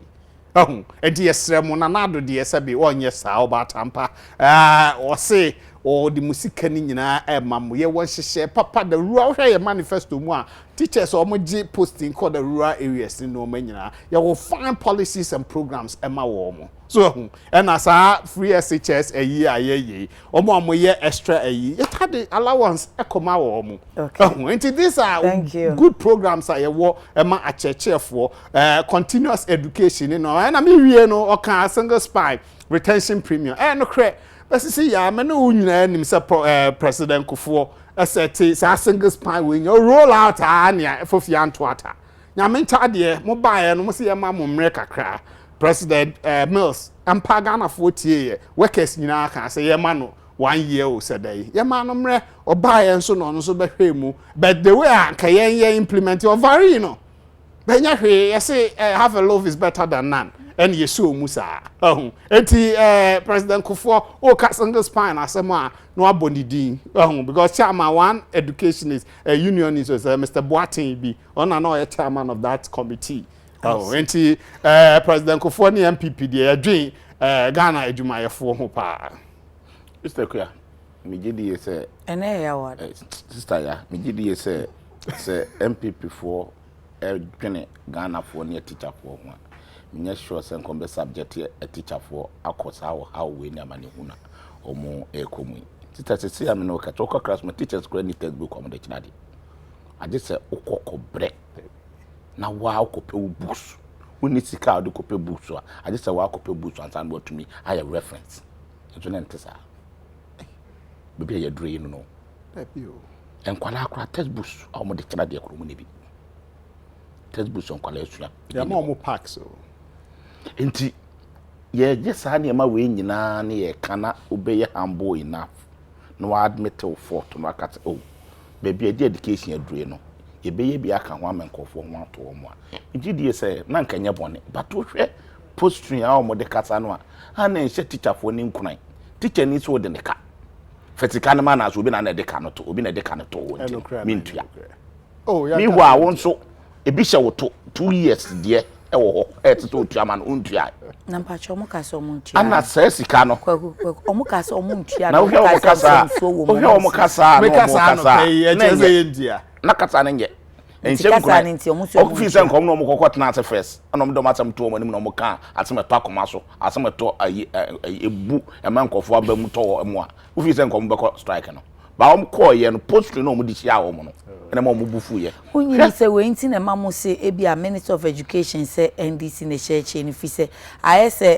enti yesremu na nado de yesabe onye saa obatampa o se o di musika ni nyina emam ye won hyehyɛ papa the rural hwɛ ye manifesto mu a teachers o mo gi posting called the rural areas no ma nyina ye will find policies and programs ema wo mo so and as free SHS ayi o mo ye extra ayi it had the allowance ekoma wo mo enti these are good programs are ye wo ema achechefo continuous education you know and me wie no o kan single spine retention premium no cre but see ya me no nyina nim se president Kufuor aseti sa single spine we roll out ania fofia antoata nya menta de mo bae no mo se ye ma mo mre kakra president Mills ampa Ghana 40 workers nyina kan se ye ma no 1 year o sedai ye ma no mre obae nso no so behwe mu but the way an ye implement o vary you know benya hwe ye say have a love is better than none and ye so musa enti president Kufuor o ka single spine asema no abonidin because chairman one education is union is Mr. Boatin bi ona no chairman of that committee enti president Kufuor ni MPP de adwen Ghana adwumayefo ho pa Mr. Kuya me gidi say ene ya word sister ya me gidi say MPP for adwene Ghana for ne teacher for ho nya sure say come be subject a teacher for akosa how we na mani huna omo ekomu teacher say am no ka talk class my teachers go any textbook come the chinade I just say okoko bre na wa okope books uni sika do kope books I just say wa kope books and stand to me I a reference to na ntesa baby ya dre no baby o enkwala akra textbooks omo de chinade akro mu ne bi textbooks enkwala esua ya mo packs o enti ye just ani ma we nyina na ye kana obeye humble enough no admit to fault no akata oh baby education adure no ye beye bi aka ho amenkofo ho ato mo a gidie say na nkanya bone but wo hwe postry a mo de kata no a na enhye teacher fo ni nkunan teacher ni so de ne ka fetika na ma na so obi na de ka no to obi na de ka no to wo mintua oh ya mi wa won so ebi hye wo to 2 years de ewo ho eto otua ma no untua na mpacho mo ka so mo ntua ana se sika no kwaku omo ka so mo ntua na wo hwe kasa wo hwe omo kasa no kasa e cheze yendia na kasa na nge enche nkura office nkom no mo kokot na ase first ana mo do matam to mo nim no mo ka asem to akoma so asem to ebu e man kofo abamu to mo a office nkom be strike no ba om call ye no post no mo di hia wo mo no ene mo bufu ye onyi se we nti na mamo se e bia Minister of Education se NDC na cheche ni fi se aye se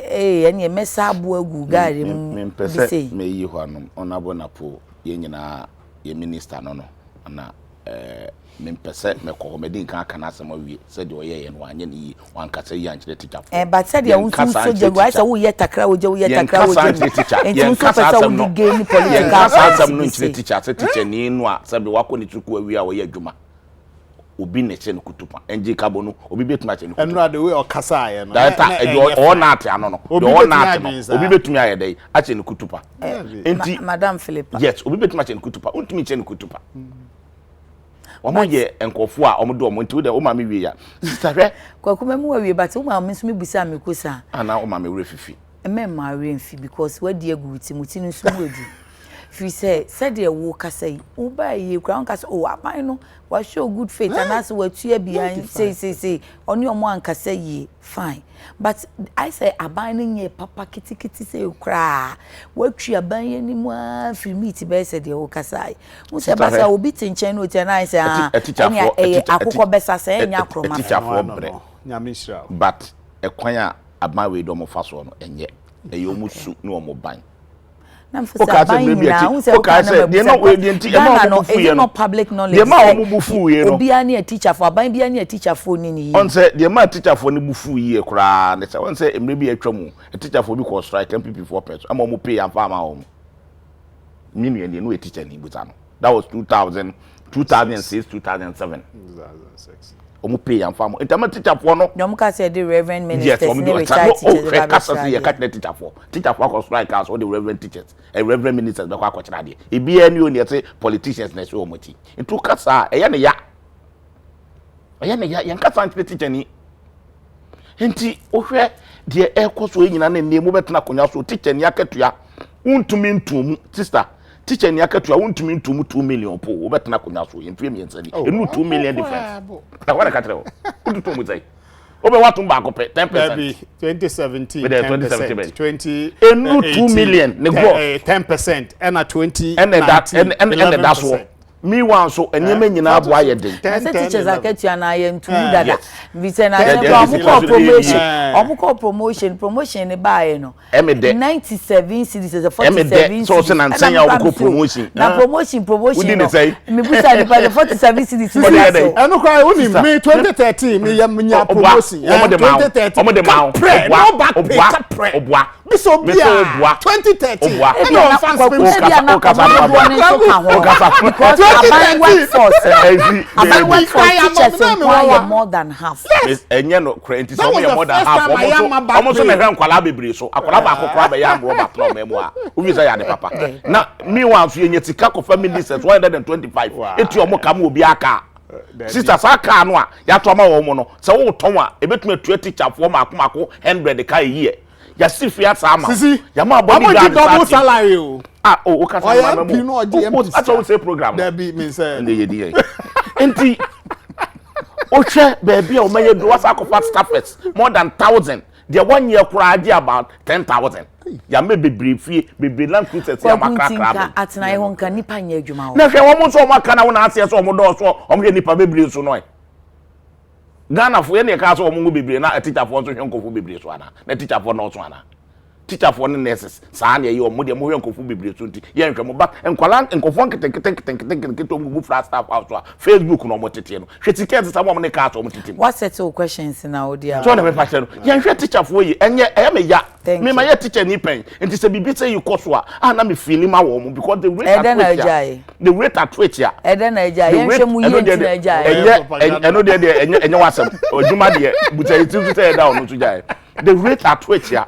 ene e mesa abo agu gare mu bi se me yi ho anom onabo na po ye nyina ye minister no na mempese mekọ medin kan aka na asem awie se de oye no anye ni wan kasa yi anche teacher but se de wo so jagu ai se wo ye takra wo je wo ye takra wo je enti wo so pesa wo di game political asem no nche teacher se teacher ni no a se be wako ni tuku awie a wo ye adwuma obi ne che no kutupa enji kabo no obi betuma che no kutupa enra de we okasa aye no that o na ate ano no o na ate no obi betumi aye dai a che no kutupa enti Madam Philippa yes obi betuma che no kutupa untumi che no kutupa omo ye enkofo a omo do omo nti de o ma me wie ya sister hwe kwakuma mu wie but o ma me so me busa me kosa ana o ma me wure fifi me ma we mfi because wadi aguti muti no so wadi fi said de wo kasa yi wo ba ye kra on kasa o aban no wa show good faith and as we tua bia say oni omo an kasa yi fine but I say aban no nye papa kitikiti say kra wa tua aban ye ni mu a fi meet be say de wo kasa yi mo say ba say obi tinchen no tia na say enya akoko besa say enya kroma teacher for bre nyamishra but ekwan a aban we do mo fa so no enye e yo musu no omo ban na mfisa ban na unse o ka na de no we de nti e ma o bufu ye no public knowledge de ma o bufu ye no obi ani a teacher for ban bi ani a teacher for ni on say de ma teacher for ni bufu ye kra ne say on say emre bi atwamu teacher for bi ko strike MPP for person ama mo pay am fa ma o mi nu ye no teacher ni buta no that was 2006 2007 omo pay am fa mo entama teacher for no no mo ka say the reverend ministers yes, ne retired teachers oh kasa say catch the teacher for ko strike as all the reverend teachers and reverend ministers be ko akọchira de e bia ni oni ete politicians na so omoti ntu kasa e ya ne ya yan kasa anti teacher ni enti ohwe de e koso enyina na ne mo betena konya so teacher ni akatua untumi ntumu sister teacher ni akatua untumi ntumu 2 million po wo betena konya so yemfie mi ensani enu 2 million difference na wala katreo untu mu zai obe watu mbako pe 10% 2017 20 enu 2 million ne go 10% and a 20 and that's what me wan so enyeme nyina abo aye den teachers akatua na aye ntu dada vise na promotion ne baaye no 97 cities 47 so se na nsanya wo promotion na promotion me busa de 47 cities eno kwa woni me 2013 me nya promotion 2013 omo de ma no back pay obwa biso bia 2013 eno fans because Aban workforce teachers more than half. Enye no krenti so more than half. Almost na hwan kwala bebre so. Akwala ba kokora be ya mbro ba tro memu a. Ubi say ya de papa. Na me wan so yenye tika ko family set 125. Eti omo kam obi aka. Sister saka no a ya to ma wo mo no. Se wo ton a ebetuma tu teacher for mako 100 ka year. Ya sifia sama. Ya ma body guard double salary o. O ka say ma memo. That's all say program. There be me say. Ndeye die. Enti o hwe baby a o maye do wasa akofat staffers more than 1000. The 1 year kura about 10,000. Ya me bebre fie bebre land cruises ya makrakra. Atena ho nka nipa nya adwuma ho. Na hwe wo mo so mo aka na wo na ase so mo do so o mo hwe nipa bebre so no. Ghana fo ye ne ka so o mo bebre na teacher fo so hwe nkofo bebre so ana. Na teacher fo no so ana. teacher for nurses saa na ye o mo de mo hwe nkofo bebre so nti ye nhwe mo ba enkwala nkofo nkete to mu flat staff out Facebook no mo tete no hwe ticket sa mo ne ka to mo tete what set of questions now dear so na me fa no ye nhwe teacher for yi enye me ya me ma ye teacher ni pen nti se bibi say you course a na me feel ma wo mo because the rate at which ya eden na eja ye nhwe mu ye nti na eja eno de enye wasem odwuma de buta yitu say down no to jai the rate at which ya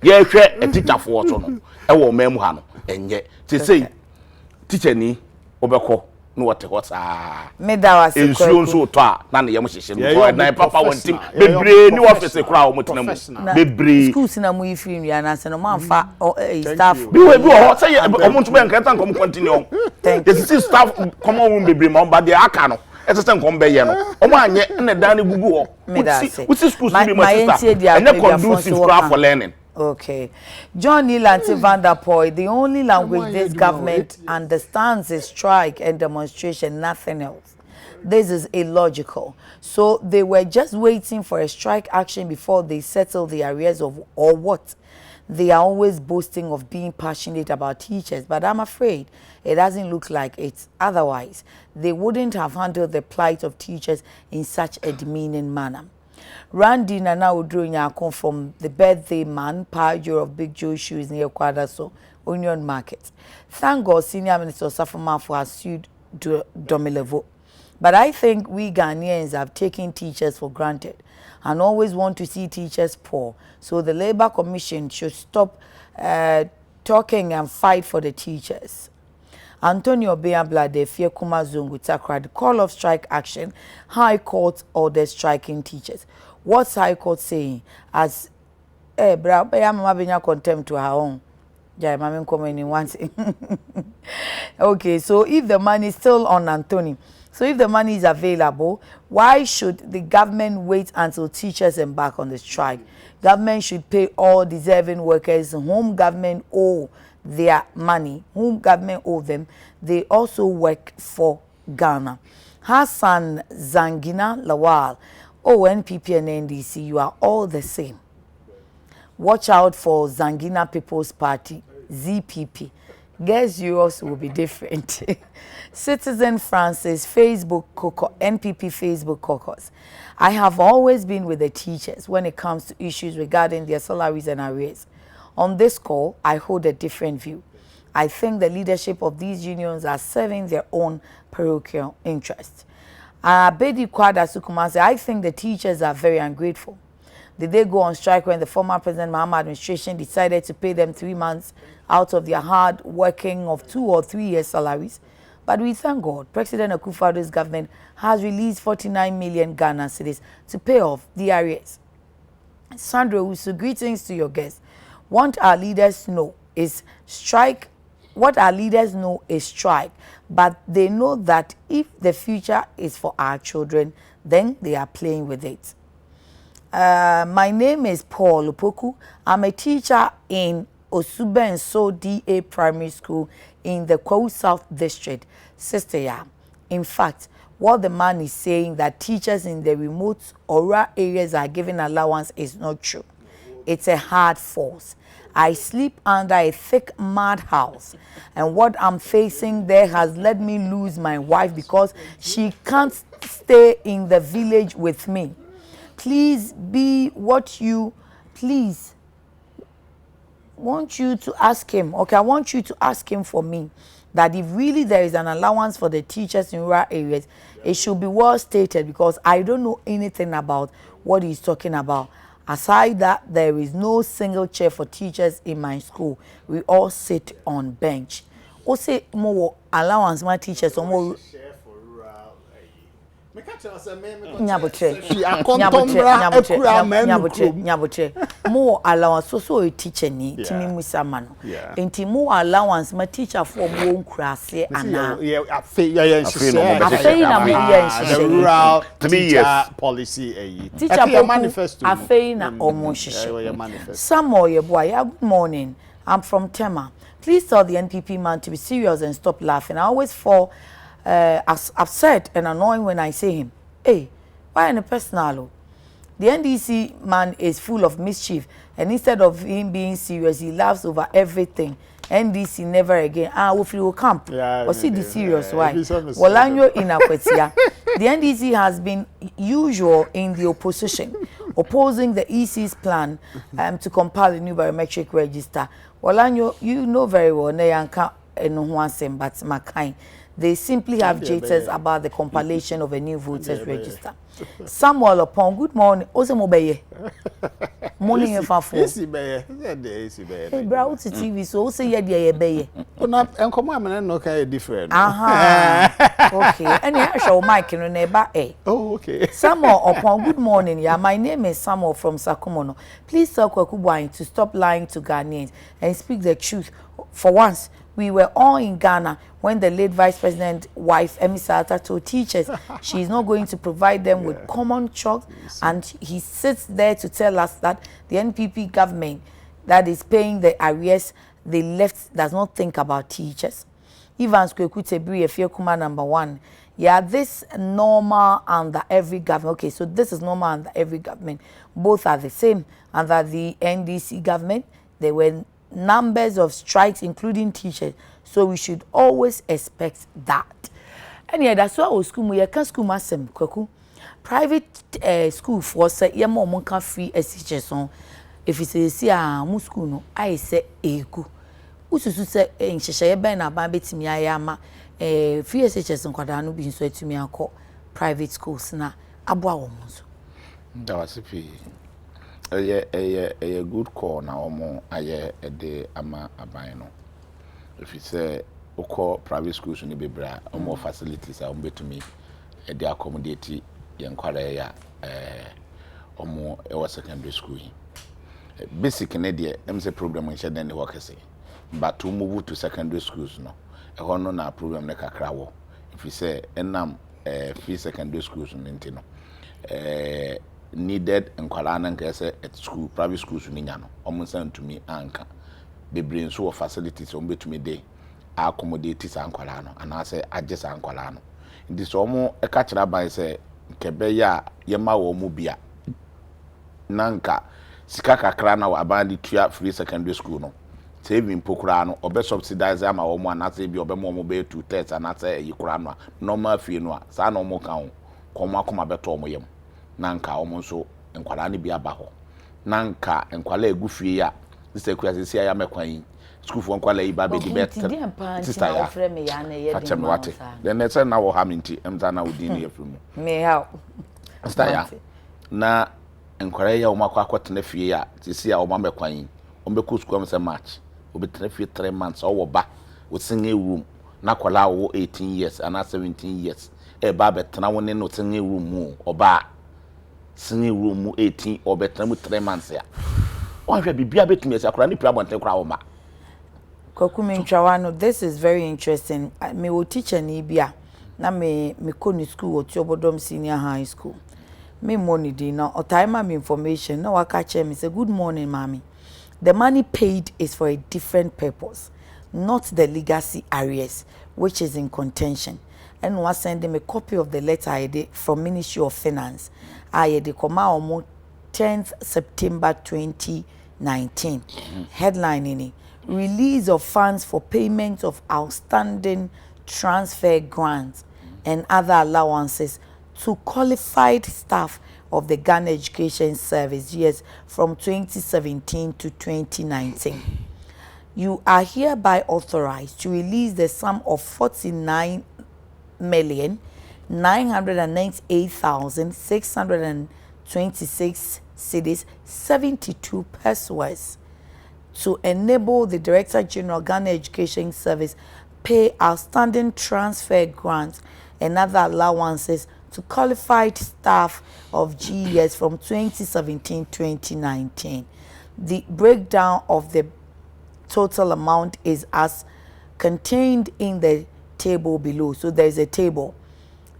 ye hwe a teacher for so no e wo mem ha no enye ti say teacher ni obekọ no wote hot me da wase ensuo nso to a na ne yem hyehye no na papa wantim bebre ni office kura o mutena mu bebre schools na mu ifiri nua na se no manfa staff bi we bi ho say o muntu be nkata nkom continue the staff common room bebre ma ba de aka no esese nkom be ye no o ma anye na dan ne gugu ho uti schools bi ma sister and conducive for learning. Okay. John Nilanti van der Poel, the only language this government understands is strike and demonstration, nothing else. This is illogical. So they were just waiting for a strike action before they settle the arrears of or what? They are always boasting of being passionate about teachers, but I'm afraid it doesn't look like it. Otherwise, they wouldn't have handled the plight of teachers in such a demeaning manner. Randy Nana Udrunya come from the birthday man, Pajo of Big Joe Shoes near Kwadaso, Union Market. Thank God Senior Minister Safamafo has sued Domilevo. But I think we Ghanaians have taken teachers for granted and always want to see teachers poor. So the Labour Commission should stop talking and fight for the teachers. Antonio Beambla de Fiekuma Zungu Takrad, call of strike action. High Court orders striking teachers. What's High Court saying? As bra mama benya contempt to her own. Jai mama come in once. Okay, so if the money is still on Anthony, so if the money is available, why should the government wait until teachers embark on the strike? Government should pay all deserving workers whom government owe their money, whom government owe them. They also work for Ghana. Hassan Zangina Lawal, NPP and NDC, you are all the same. Watch out for Zangina People's Party, ZPP. Guess yours will be different. Citizen Francis, Facebook NPP Facebook caucus. I have always been with the teachers when it comes to issues regarding their salaries and arrears. On this call, I hold a different view. I think the leadership of these unions are serving their own parochial interests. Bedi Kwada Sukuma said, I think the teachers are very ungrateful. Did they go on strike when the former President Mahama administration decided to pay them 3 months out of their hard working of 2 or 3 years salaries? But we thank God, President Akufo-Addo's government has released 49 million Ghana cedis to pay off the arrears. Sandra Usu, greetings to your guests. What our leaders know is strike, but they know that if the future is for our children, then they are playing with it. My name is Paul Opoku. I'm a teacher in Osubenso DA Primary School in the Kwahu South District, Sister Ya. In fact, what the man is saying that teachers in the remote or rural areas are given allowance is not true. It's a hard force. I sleep under a thick mud house, and what I'm facing there has let me lose my wife because she can't stay in the village with me. Please be what you please want you to ask him. Okay, I want you to ask him for me that if really there is an allowance for the teachers in rural areas, it should be well stated because I don't know anything about what he's talking about. Aside that, there is no single chair for teachers in my school. We all sit on bench. Also, more allowance my teachers or more. More allowance so a teacher need to me musamano. Enti more allowance my teacher for more crassy and now. I rural teacher policy teacher manifesto. I fail na almost. Some more your boy. Good morning. I'm from Tema. Please tell the NPP man to be serious and stop laughing. I always fall upset and annoying when I see him. Hey, why in a personal? The NDC man is full of mischief, and instead of him being serious, he laughs over everything. NDC never again. Wofri will camp. Or see the serious why. Wolanyo in Akwetia. The NDC has been usual in the opposition, opposing the EC's plan to compile a new biometric register. Wolanyo, you know very well, Neyanka Enuhuasem, but Makai. They simply have jitters about the compilation of a new voters register. Samuel upon good morning. Osemobeye. Morning and fafu. Hey, bro, to TV. So say yeah, dear beye. And come on, no kind different. Okay. And I show Mike in neighbor. Oh, okay. Samuel upon good morning. Yeah, my name is Samuel from Sakumono. Please tell Kwekubwai to stop lying to Ghanaians and speak the truth. For once, we were all in Ghana when the late Vice President's wife, Emisata, told teachers she is not going to provide them with common chalk, and he sits there to tell us that the NPP government that is paying the arrears they left does not think about teachers. Evans Kwekutebri, Efiokuma #1. Yeah, this normal under every government. Okay, so this is normal under every government. Both are the same. Under the NDC government, there were numbers of strikes, including teachers. So we should always expect that. And yeah, that's why our school, we can school masem kweku. Private school for say yeah more can free SHS on. If it's a see school no, I say eku. Ususu say in sheshe ben na ban betimi ayama free SHS on kwada no bi so etumi akọ private schools na aboa wo so. That was a good call na omo aye ede ama aban no. If you say oko private schools ni bebra omo facilities a betumi ede accommodate yenkwara ya omo e secondary school. Basic ne de em say program nche den work say, but to move to secondary schools no e ho no na program ne kakra wo. If you say enam free secondary schools nti no needed nkwala na nka say at school private schools ni nya no omo san to me anka bebre nso facilities o betumi dey accommodate sa nkwala no and say adjust nkwala no ndi so omo e ka kira ban say kebe ya ye ma wo mu bia nanka sika kakra na wa abandi tua free secondary school no saving pokura no obe subsidize ama wo mu anase bi obe mo be 2 tests anase yikura no normal fee no sa na omo kan komo akoma beto omo yem nanka omo nso nkwala ne bi aba ho nanka nkwala egu fie ya sister kuya sia ya mekwan school for nkwala yi ba be di bet sister ya frame ya na ye di wate then next na wo haminti emza na odi ne yefru me how sister ya na nkwala ya omakwa akotena fie ya sia o mekwan o be ku school am say march o be tena fie 3 months o wo ba o singe room na kwala wo 18 years and 17 years e ba betena wo ne no singe room mu o ba singe room mu 18 o betena mu 3 months ya o hwe bibia betumi esi akora ni prabonte kora wo ma Kokumi Nchawano, this is very interesting. Me wo teacher ni bia na me ko ni school wo Tiobodom Senior High School. Me money di na o time am information na waka che me say good morning mommy. The money paid is for a different purpose, not the legacy arrears which is in contention. And was sending me a copy of the letter I did from Ministry of Finance. I did come out on 10th September 2019. Headline in it. Release of funds for payment of outstanding transfer grants and other allowances to qualified staff of the Ghana Education Service years from 2017 to 2019. You are hereby authorized to release the sum of 49,998,626 cedis 72 pesos to enable the Director General Ghana Education Service pay outstanding transfer grants and other allowances to qualified staff of GES from 2017-2019. The breakdown of the total amount is as contained in the table below. So there is a table,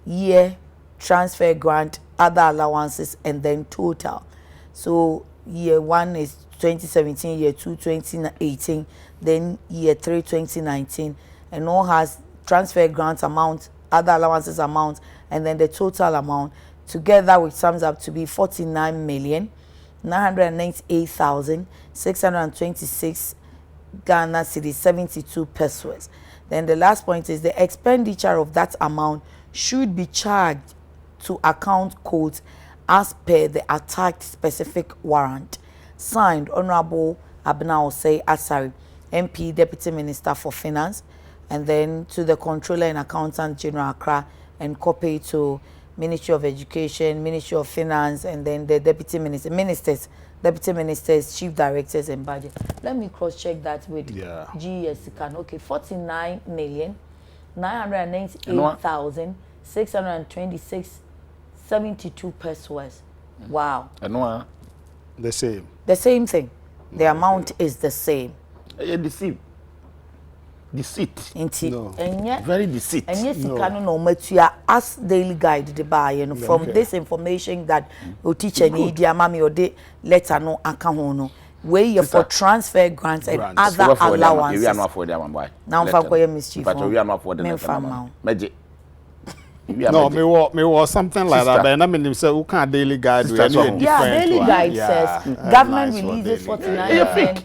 year, transfer grant, other allowances, and then total. So year 1 is 2017, year 2 2018, then year 3 2019, and all has transfer grants amount, other allowances amount, and then the total amount together which sums up to be 49,998,626 Ghana cedis, 72 pesos. Then the last point is the expenditure of that amount should be charged to account codes as per the attached specific warrant. Signed, Honorable Abna Osei Asari, MP, Deputy Minister for Finance, and then to the Controller and Accountant General Accra, and copy to Ministry of Education, Ministry of Finance, and then the Deputy Ministers, Deputy Ministers, Chief Directors, and Budget. Let me cross-check that with GES. Okay, 49,998,626.72 pesos. Wow. And the same. The same thing. The amount is the same. Deceit. No. Very deceit. And yes, you cannot as daily guide the buyer from this information that your teacher need your mommy or they letter no account way for transfer grants and other allowances. We are not for them, boy. Now for your mischief. But we are not for them. Magic. No, me was something like that. But I mean, say who can daily guide? Daily guide says government releases 49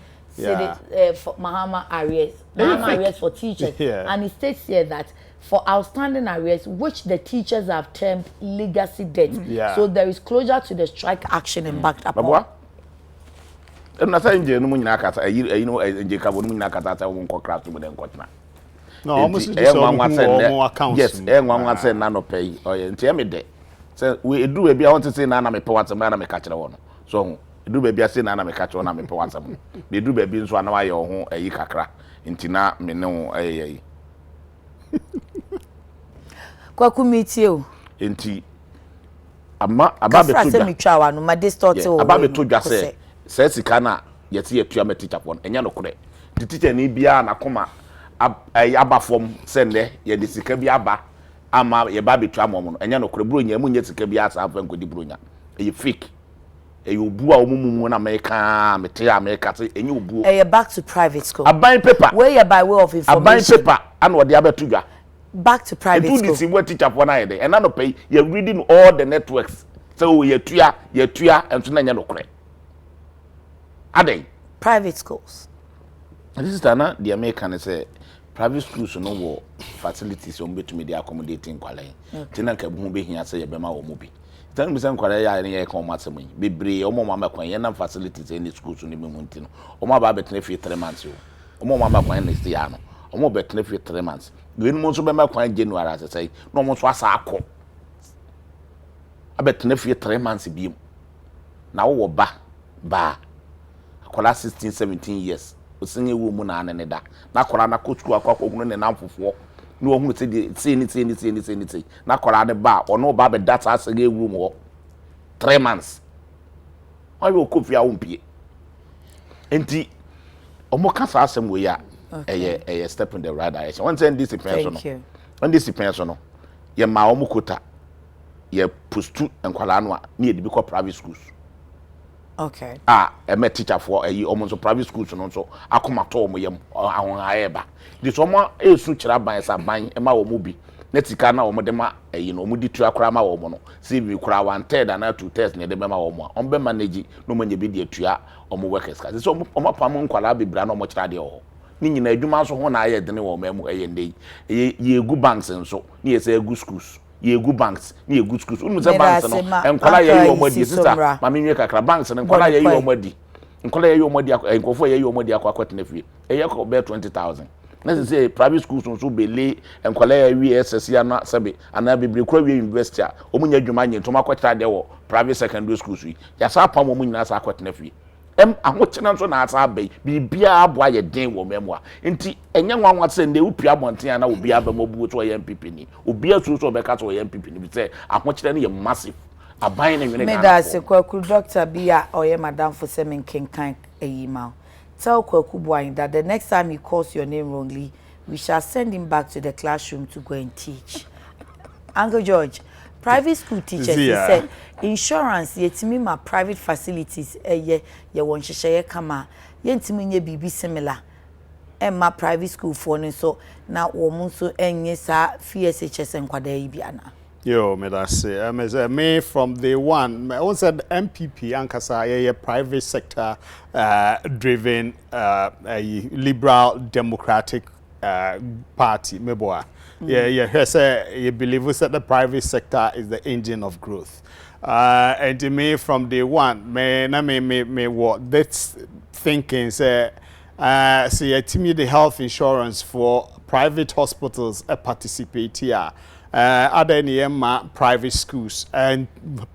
for Mahama arrears. Mahama arrears for teachers, and it states here that for outstanding arrears, which the teachers have termed legacy debt. So there is closure to the strike action embarked upon. I'm not saying you know, in Jacob, no, almost accounts. Yes, one said none of pay or me day. So we do a be I want to say none of me once a man, I catch one. So do baby, I say none of me catch one, I once a they do baby so I your home a yikakra in Tina, me no a Kwaku meet you. Inti about me chow, no, my distorted about me to just say, says he cannot yet see a tutor teacher one, and you know, the teacher need be an akoma. Aba form sende ye de sika bi aba ama ye ba betwa mom no enya no kore bronya mu nye sika bi asa afa nkodi bronya e fake e obu a omumu na America mete America say enye obu e back to private school aban paper where you by way of information aban paper and what the abetu dwa back to private school do this what teacher for na ye de and no pay you reading all the networks so ye tua and so na nya no kore adey private schools. And this is Dana the American say private schools no wo facilities on betumi dey accommodating kwalai tina ka bu be hia say ye bema wo mu bi tan mi san kwalai ya ne ye ka o matsem bebre o mo mama kwan ye na facilities in the schools no memu ntino o mo ba betene fi 3 months o mo mama kwan na stay ano o mo betene fi 3 months we no so be ma kwan January as say no mo so asa akọ abetene fi 3 months bi na wo ba akola 16 17 years osinye wo mu na ane da na kora na kotu akwa ne namfofo ne wo hu se ni na kora de ba ono ba be data asege ewu mu 3 months ayo kofi a wompie enti omo kasa asem we ya eye step in the right direction one send this person no ye ma omo kota ye postu enkwala no a ne ye de bi ko private schools. Okay. A teacher for a almost private schools and also akoma to mo yam ahonhaeba. This one esu kira ban sa ban e ma wo mu bi. Netika na wo mo de ma mo di tu akra ma wo mo no. See we kura 1/3 and 2/3 ne de ma wo mo. On be manage no manya bi de atua o mo workers ka. So o ma pam nkwala bibra na o mo kira de ho. Ni nyina adwuma so ho na aye de ne wo ma mu ndey. Ye egu banks nso. Ni ye say egu schools. Ye good banks, ye good schools. Unu say banks no. Enkola ye yo modi sister. Mami nwe kakra banks no enkola ye yo modi. Enkola ye yo modi enkofo ye yo modi akwatena fie. Eye ko be 20,000. Na say private schools so bele enkola ye wi SS ya na sabe ana bebre kura wi university a omunya dwuma nye ntoma kwatira de wo private secondary schools wi. Ya sa pam omunya sa akwatena fie. Ahokyena nso na asa abai bibia aboa ye den wo memwa nti enye nwanwa se nde upia bonten na obi abamobu to ye MPP ni obi asu so be ka to ye MPP ni bi se ahokyena ne ye massive aban na nwene me da se kwaku doctor bia oye madam for semen kenkan eyima tell kwaku boy that the next time he calls your name wrongly we shall send him back to the classroom to go and teach. Uncle George, private school teachers he said insurance yetimi ma private facilities ye won hyehyeye kama yentimi nye bibi similar ma private school for no so na wo mu so enye sa FSHS enkwada yi bia na Yo, me that say, me from day one, I once said MPP, Ankasa, a private sector driven, a liberal democratic party, meboa. Yeah, say, you believe that the private sector is the engine of growth. And to me from day one, me what that's thinking, say, see, the health insurance for private hospitals participate here. Other private schools and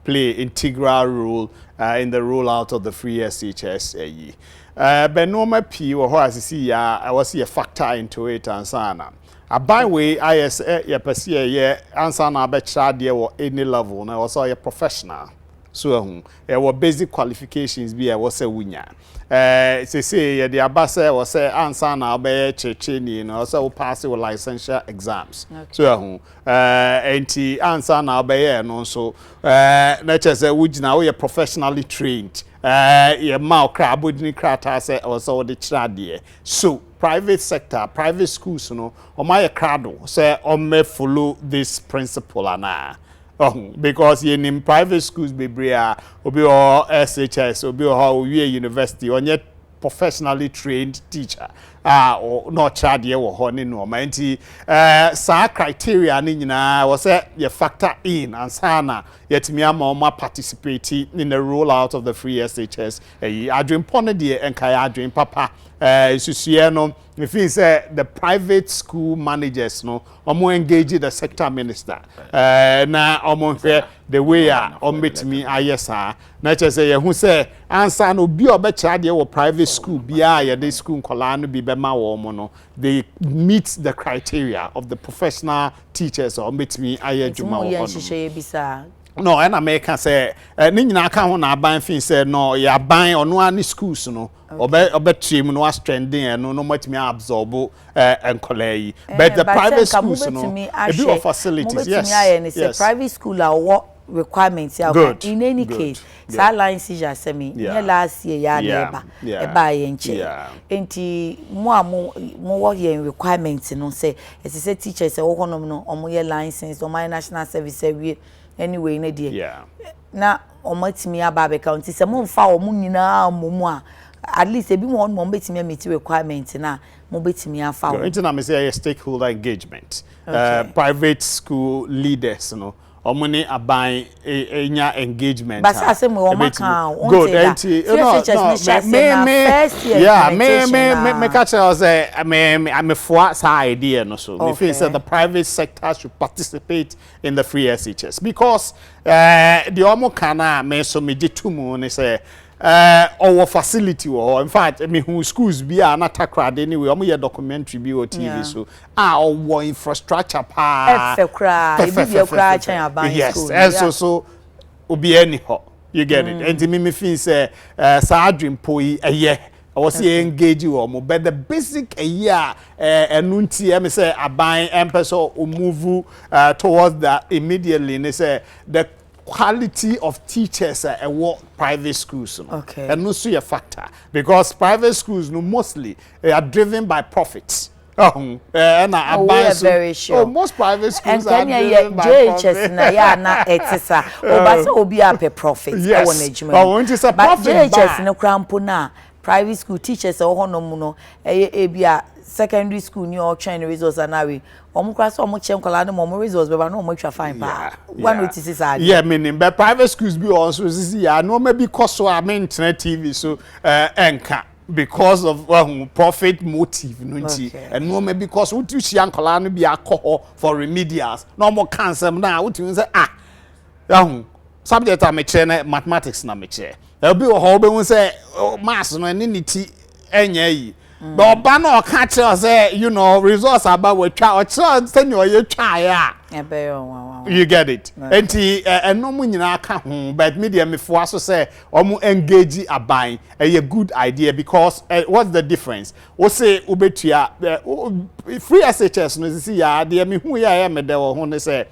play integral role in the rollout of the free SHS. But normal P or as you see, I was see a factor into it and sana. A byway, IS, ya perceive, answer na bet shadi or any level, and I was a professional. So, there were basic qualifications be I was a winner. Say the abasa was say answer na be checheni no so pass your licensure exams. So enti answer na be no so na chese wugina we professionally trained. Your mouth crab wouldn't crata say also the chade. So private sector, private schools no or my crado say me follow this principle ana. Because in private schools be obi or SHS obi or how we university or yet professionally trained teacher or not child ye or honey no manti sa criteria ni nyina was say you factor in and sana yet me am participating in the rollout of the free SHS adwin pone de enkai adwin papa isusie no if he say the private school managers no omo engage the sector minister na omo the way meet me ayesa na che say who say answer no bi obecha de wo private school bia ye the school nkola no bi be ma wo mo no they meet the criteria of the professional teachers or meet me ayedwuma wo no and America say ni nyina ka ho na aban fin say no ya ban ono ani schools no obetrim no was trending no matimi absorb enkolai but the private schools no a bit of facilities yes private school are what requirements in any case sa line seizure semi yeah last year ya neba e ba ye nche enti mo work ye requirements no say as say teachers say wo honom no omo ye license o my national service we anyway ne die na omatimi aba be county se mo mfa o mo nyina momu a at least e bi mo betimi meet requirement na mo betimi afa o enti na me say stakeholder engagement private school leaders no omuni aban enya engagement but say me o maka good enti me catch us I'm for sa idea no so me feel say the private sector should participate in the free SHS because the omo kana me so me ditumu ne say our facility or in fact me who schools be are not takrade anyway omo ye documentary be or TV so our infrastructure pa yes and so obi any ho you get it and me feel say sa adwin poi eye I was engage you or but the basic enunti me say aban empeso move towards that immediately they say the quality of teachers at what private schools and no see a factor because private schools no mostly are driven by profits. And I very sure. Most private schools are driven by JHS na ya na etisa obasa obi ape profit yes. But JHS no krampo na private school teachers honom no ebia secondary school ni all train results are now omo kwase omo che nkola no omo results be ba no omo twa fine pa one notices are meaning but private schools be also this year no maybe cost so internet TV so enka because of profit motive no nti and no maybe because what you see nkola no be alcohol for remedials no more cancer na what you say subject am che mathematics na me che e be ho be won say maths no ni ti enya yi but obano catch us say you know results about we try or send you try you get it enti no mu nyina ka ho but media me fo aso say omo engage aban a good idea because what's the difference we say obetua free SHS no see ya de me hu ya me de wo ho ne say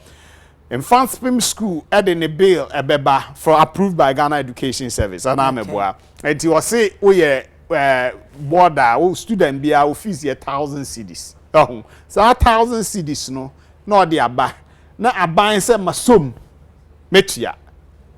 infant spim school in a bill ebeba for approved by Ghana Education Service and ameboa enti we say border student be fees 1,000 cedis so 1,000 cedis no de aba na aban se masom metua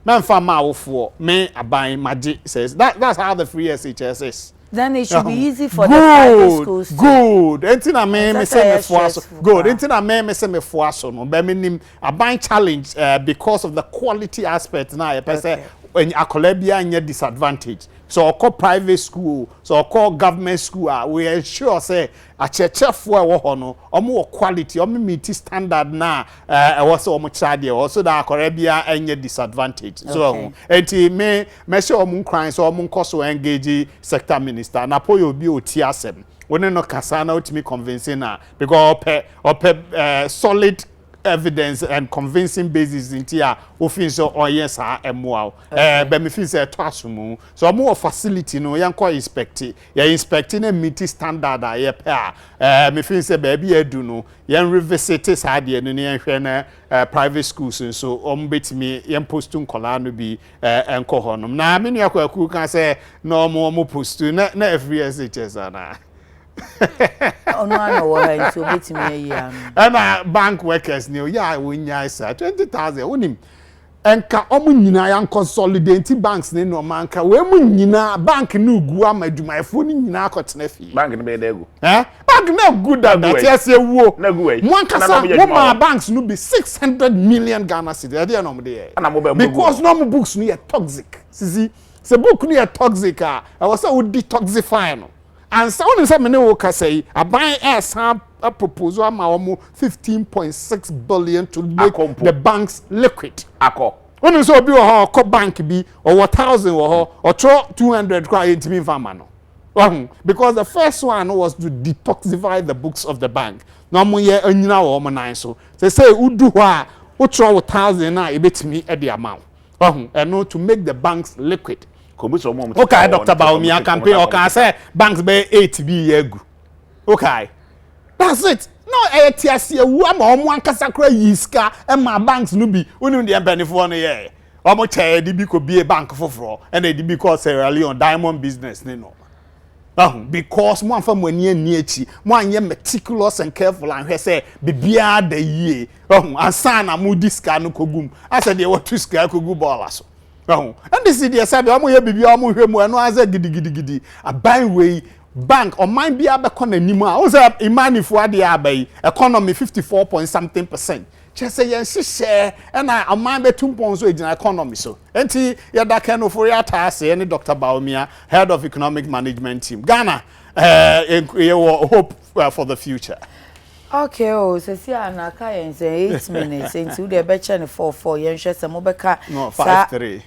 memfa ma awofo me aban maji says that's how the free SHS is. Then it should be easy for the private schools. Good. Entina me say me foaso. Good. Entina me say me foaso no. Be menim aban challenge because of the quality aspect na ye pese when akolabia anya disadvantage. So call private school, so call government school, we ensure say a chefo wo ho no omo quality omo meet standard na was omo child also that akolabia anya disadvantage. So enti me say omo kran so omo nkoso engage sector minister na po yo bi oti asem. Woni no kasa na otimi convincing na because solid evidence and convincing basis in tia ofin so yes emwa be me feel say to asumu so more facility no yanko inspecting na meet standard ye pa me feel say baby edu no yan revisit sa de no yan hwe na private schools so betimi yan post nkola no bi enko honom na me nua kwaku kan say no mo post na every SHS ana ono ana wo ha nti obetimi ayi am na bank workers ni ya wonya isa 20,000 onim enka omu nyina ya consolidate banks ni no manka we mu nyina bank ni ugu amadwumayefo ni nyina akotena fi bank ni be degu bank na good that yes ewuo mwankasa wo ma banks no be 600 million Ghana cedis dey no mo dey because no books no ye toxic sisi se book no ye toxic I was say would detoxify no. And so on say me ne wo ka say aban a proposal ama omo 15.6 billion to make the banks liquid. Akọ. When so obi wo ho bank bi or 1,000 wo ho or 200 kwa intimi fama no. Because the first one was to detoxify the books of the bank. No mo ye anyina wo mo nan so. Say udu ho a wo 1,000 na e betimi e de amount. And no to make the banks liquid. Okay, Dr. Baumia campaign or can say banks be 8 be egu. Okay. That's it. No, TSC one kasakra yiska and my banks no be unu the benefit for no ye. Omo che di bi ko be a bank foforo and e di bi call Sierra Leone diamond business ni no. Because one from when ye near chi, one ye meticulous and careful and he say bibia the ye. And sana mu diska no kogum. I said they were two ska kogu ballers. And this is the sabi amu ye bibi amu hwemu eno aza gidi aban we bank or mind be abekon anim a o say imanifo ade abai economy 54 point something%. Che say yen hye and I man be 2 points so ejina economy so enti ye da kan no for ya taase any Dr. Baumia head of economic management team Ghana hope for the future. Okay, so see anaka yen say 8 minutes into the beche ne 4 yen hwe se mo beka no 5-3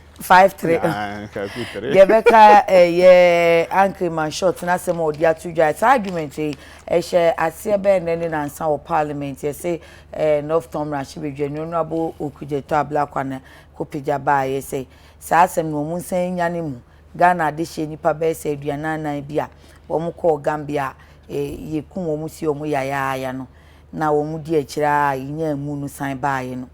Gebeka ye anchor man short na se mo dia to dry argument she ase be nene na nsa wo parliament ye say North Tomra she be dwanu no abo okujeto ablakwana kopija ba ye say sa asem no mu nsan nya ne mu Ghana de hye nipa be say aduanan bia wo mu ko Gambia ye kun wo mu si wo mu ya no na wo mu di akira nya mu no san ba ye no.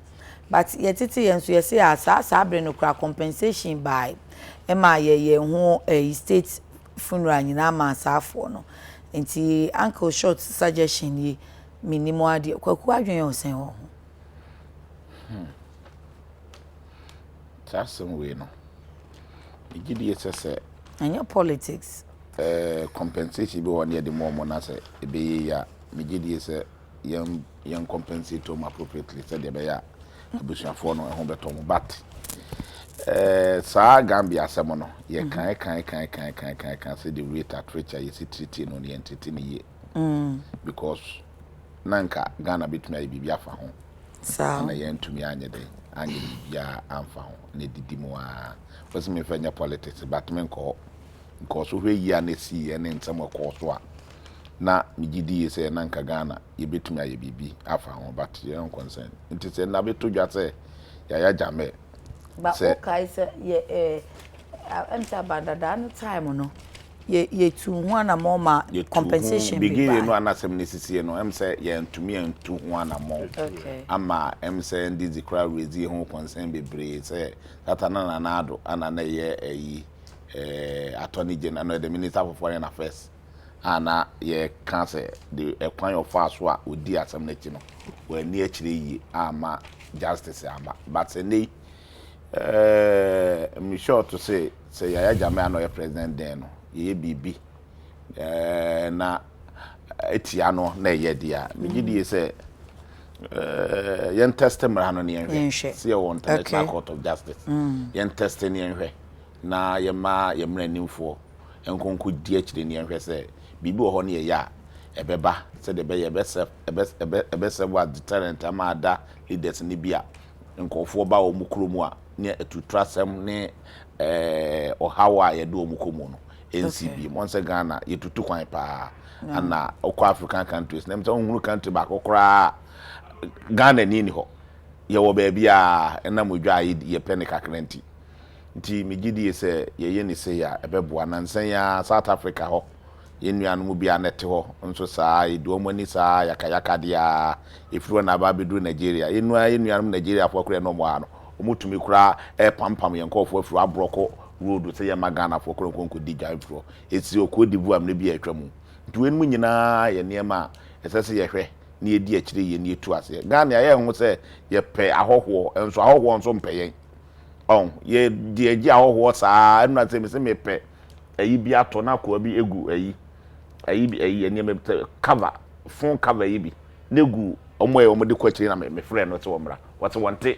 But yetiti yenso yesi asa abre no kra compensation by ema ye ho state funeral nyina ma asafo no enti uncle short suggestion ye minimum ade kwaku adwen osen ho tasem we no igidi yesese anya politics compensation be one ye the more na se ebe ya igidi yese yan compensate to appropriately said de be ya abusuafo no ho beto mo but sa Gambia asemo no ye kan say the rate at which you see treaty no the entity ni because nanka Ghana bituma bibia afa ho sa na ye ntumi anye de anye bibia amfa ho na didi mo a was me fanya politics but men ko because we yi na si ene nsemo ko so a na migidi say nanka Ghana ye betumi aye bibi afa ho but ye on concern nti say na beto dwa say ya jame but okay say ye enta badada no time no ye tu ho na mo ma compensation begin no anasem nesisi no em say ye ntumi antu ho na mo ama em say ndi the crowd raise ho concern bebre say satana na ado ana na ye attorney general no the minister for foreign affairs ana ye can say the ekwan of fast wa odi asem na chi no we ni akire yi ama justice ama but say me sure to say Yaya Jammeh no president then no ye bibi na etia no na ye dia me gidi say yen testimony no ne yen see on International Court of Justice yen testimony yen na ye ma ye mranimfo enkonko di akire ne yen say bibi wo ho ne ye ya ebeba say de be ye ebese wa deterrent amada leaders ni bia nkofo ba wo mukromu a ne etutrasem ne ohawa ye do mukomu no NCB monse Ghana ye tutu kwan pa ana okwa African countries na mta onhuru country ba kokora Ghana ni ho ye wo ba bia na modwa ye pene kakrenti nti megidi se ye ni se ya ebeboa na nsan ya South Africa ho ye nuanu bia na te ho nso saa ye do mani saa yakayaka dia efiro na ba bedu Nigeria ye nuanu Nigeria fo kure no mo ano omutumi kura pampam ye nkofo afiro abroko road say ya magana for konko di jaifro eti okodivu am na bi atwamu nti enu nyina ye niema esese ye hwe na ye di akire ye na etu ase Ghana ye hu se ye pe ahoho enso ahoho nso mpeyen on ye di agi ahoho saa enu na se me pe ayi bi ato na ko bi egu ayi niema cover phone cover yi bi negu omo de kwachire na me frɛ no te wo mra what wante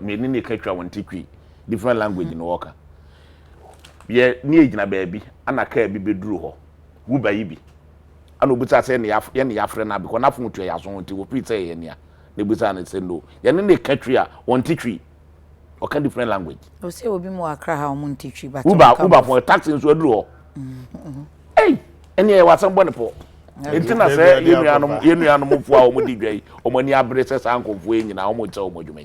me ni ka twa wante twi different language no worker ye ni ejina baabi ana ka bi beduru ho wo ba yi bi ana obuta se ne ya frɛ na because na fo ntua ya so nti wo fit say ye ne a ne buta na say no ye ne katwi a wonti twi o ka different language o say obi mo akra ha o mo nti twi but wo ba for taxi nso aduru ho eh ene ye wasan bɔ ne po enti na say ye nuanom fo a o mo di dwai o mo ni abre se san konfo e nyina o mo tse o mo dwuma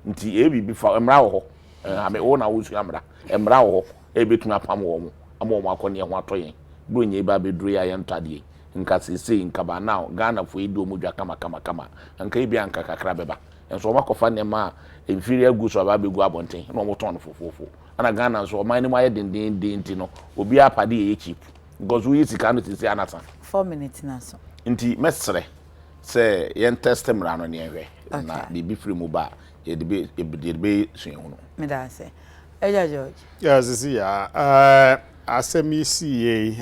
nti e bi fa emra wo ho ame wo na wo su amra emra wo ho ebetuna pam wo mo ama wo akoni ho atoyen bro nye ba beduru ya yentade nka sisi nka ba now Ghana fo edo mo dwa kama nka ebi anka kakra beba enso wo makofa ne ma inferior goods aba begu abonten na wo ton fofofo ana Ghana so man ni mo aye dendendenti no obi apade ye cheap because we sika no sisi anata 4 minutes na so nti mesre se yen testimony no ne ehwe na de bi free mu ba ye de be suen hu no me da say Eja George. Yes, see ya. Asemisi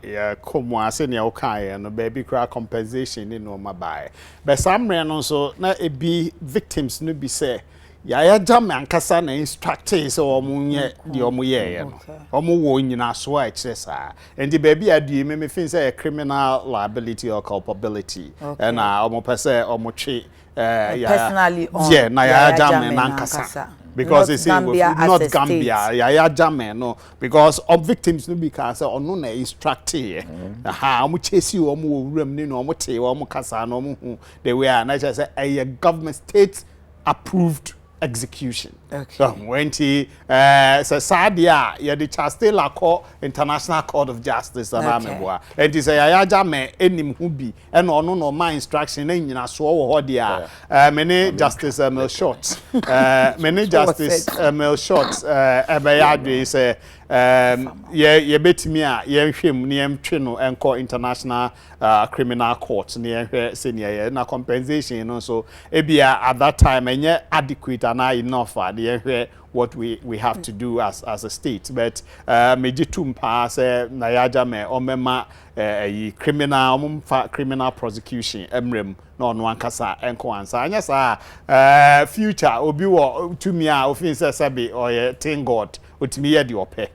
ya komo ase ne okan no baby cry compensation ni no mabai. But some no so na ebi victims no bi say Yaya Jammeh ankasa na instructor so omunye di omuye no. Omu wo nyina so a ekesa. And the baby adu me fin say criminal liability or culpability. And omu pese omu twe personally on yeah na Yaya Jammeh ankasa. Because they say not Gambia, Yaya Jammeh, no, because of victims no because on no instructor. Aha, omu chase you, omu room, no, omu te, omu kasa, no, omu they were, and I just say a government state approved execution. Okay. When he so Sadia, yeah, the Chastela Court, International Court of Justice, and it is a Yaya Jammeh, enim hubi, and no my instruction, and you know, so hodia, many Justice Mel Short, many Justice Mel Short, Ebayadri say, ye bet me, ye him, near Trino, and call International Criminal Court, near senior, na compensation, also, ebia at that time, and yet adequate and enough. What we have to do as a state, but mejitum pass Yaya Jammeh omema criminal prosecution emrem no ankasa enko ansa anya sa future obi wo tumi a ofin se sabe or thank God otumi ye de ope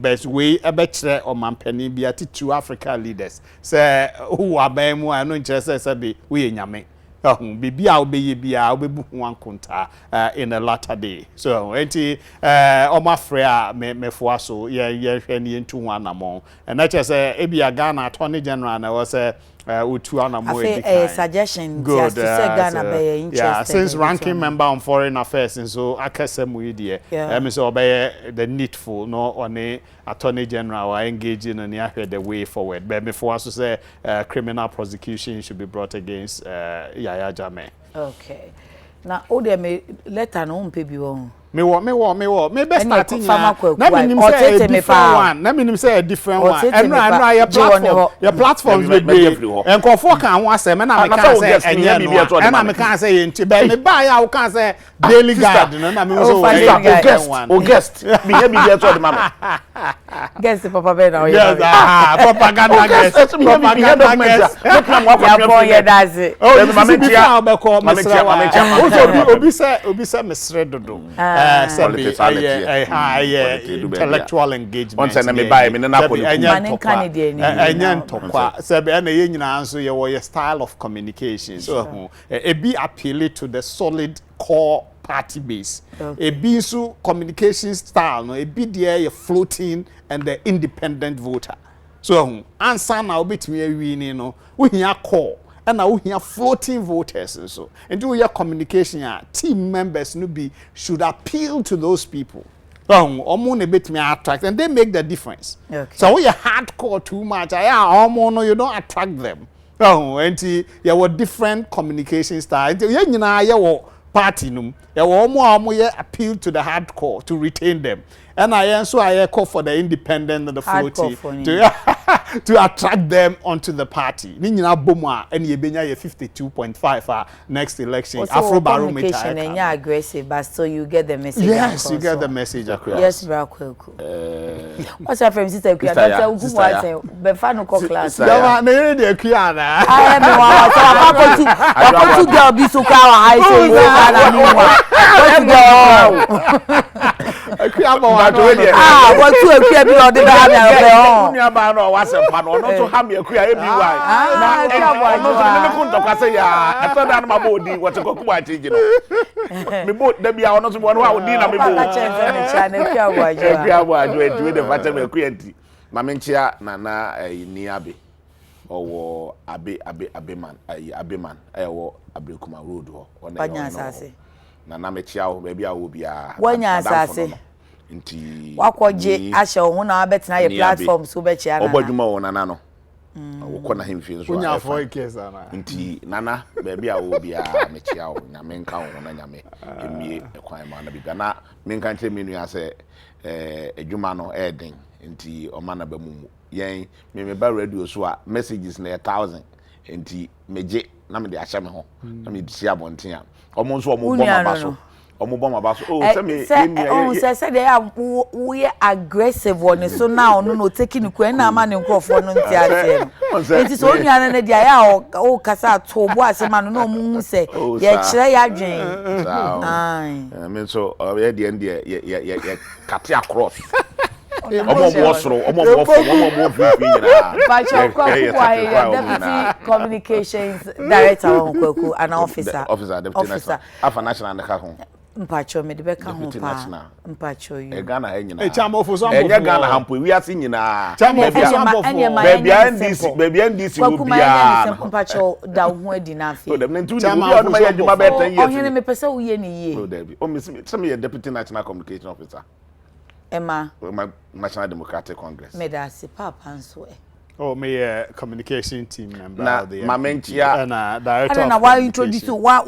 best way ebekire omampani bia titu African leaders say who aban mu anu nche se sabe we nyame bibia obeye bia obebu ho ankonta in a latter day so enti omafre a mefo aso ye hwe ne ntu ho anamon and that say ebia Ghana Attorney General na was utu anamon a suggestion just to say Ghana be interested yeah since ranking member on foreign affairs and so akasem we dey me say obey the needful no on Attorney General are engaging in the way forward. But before us to say criminal prosecution should be brought against Yaya Jammeh. Okay. Now, all them letter no pay bi won. Me best starting na me nim say a different one. Na me nim say a different one. Enra your platform. Your platforms be be. Enkofo kan ho asem na me kan say enye no. Na me kan say enti be me buy ya wo kan say daily guard no na me so o guest. Me here be there to the mama. Guest papa be na o yes, propaganda guest. Propaganda guest. Look am wa kwa ya that's it. Oh, mama tia be call me obi say mesre dodo. Intellectual engagement. On say na me buy me na ko enyan tokwa say na ye nyina nso ye wo style of communication so e be appeal to the solid core party base. A be so communication style no e be there you floating and the independent voter. So answer na obetimi awi no wo hia core and now we are floating voters and so. And do your communication team members no be should appeal to those people. Omo bit me attract and they make the difference. Okay. So we are hardcore too much. No, you don't attract them. And you have different communication style. You party num. You omo appeal to the hardcore to retain them. And I call for the independent and the floating to attract them onto the party. Ni nyina bomwa and ye benya ye 52.5 next election. Afro barometer. Communication and you're aggressive, but so you get the message. Yes, you get the message across. Yes, what's your friend sister? That's a good one. Befano class. No, no, the Kiana. I am to girl be so car. I say what to a crib on the bad. No, was a pan or not to have me a queer every why. I say, I thought that my body was a cook white. Me both there be honest one who dinner me both. The vitamin queerty. Mamentia Nana Niabe or Abeman, Abekuma Road or Nana Mechiao, maybe I will be a one year. Inti wakwaje asha ohuna bet na your platform so be chia na obodwuma wona na no wo kona him fi so unya for case ana inti nana baby a wo bia me chia wo nya me nka wo na nya me emie ekwan ma na bibia na me nka nche menu ya se adwuma no eden inti o ma na ba mumu yen me ba radio so a messages na 1000 inti meje na me de ahya me ho na me chia bonten a omo nso omo bomba ba so say they are we aggressive one so now no taking ku na ma ne nkrofo no ntia enti so nua na dia ya o kasa to bo asema no mu se ye kire ya dwen I mean so we the end ye cut across Deputy Communications Director on Kweku and officer Afa national neka Mpacho me de beka ho pa mpacho you Ghana ha nyina e chamo fo so enye Ghana hampo wi ase nyina baby NDC wo bia mpacho da ho adi na afi o dem ntu ni bi on ma yadwuma be 10 years o hene me pese wo ye ni ye o debi o me ye Deputy National Communication Officer Emma National Democratic Congress me da se papa nso Oh, me communication team member of the Mamentia and director. And why introduce what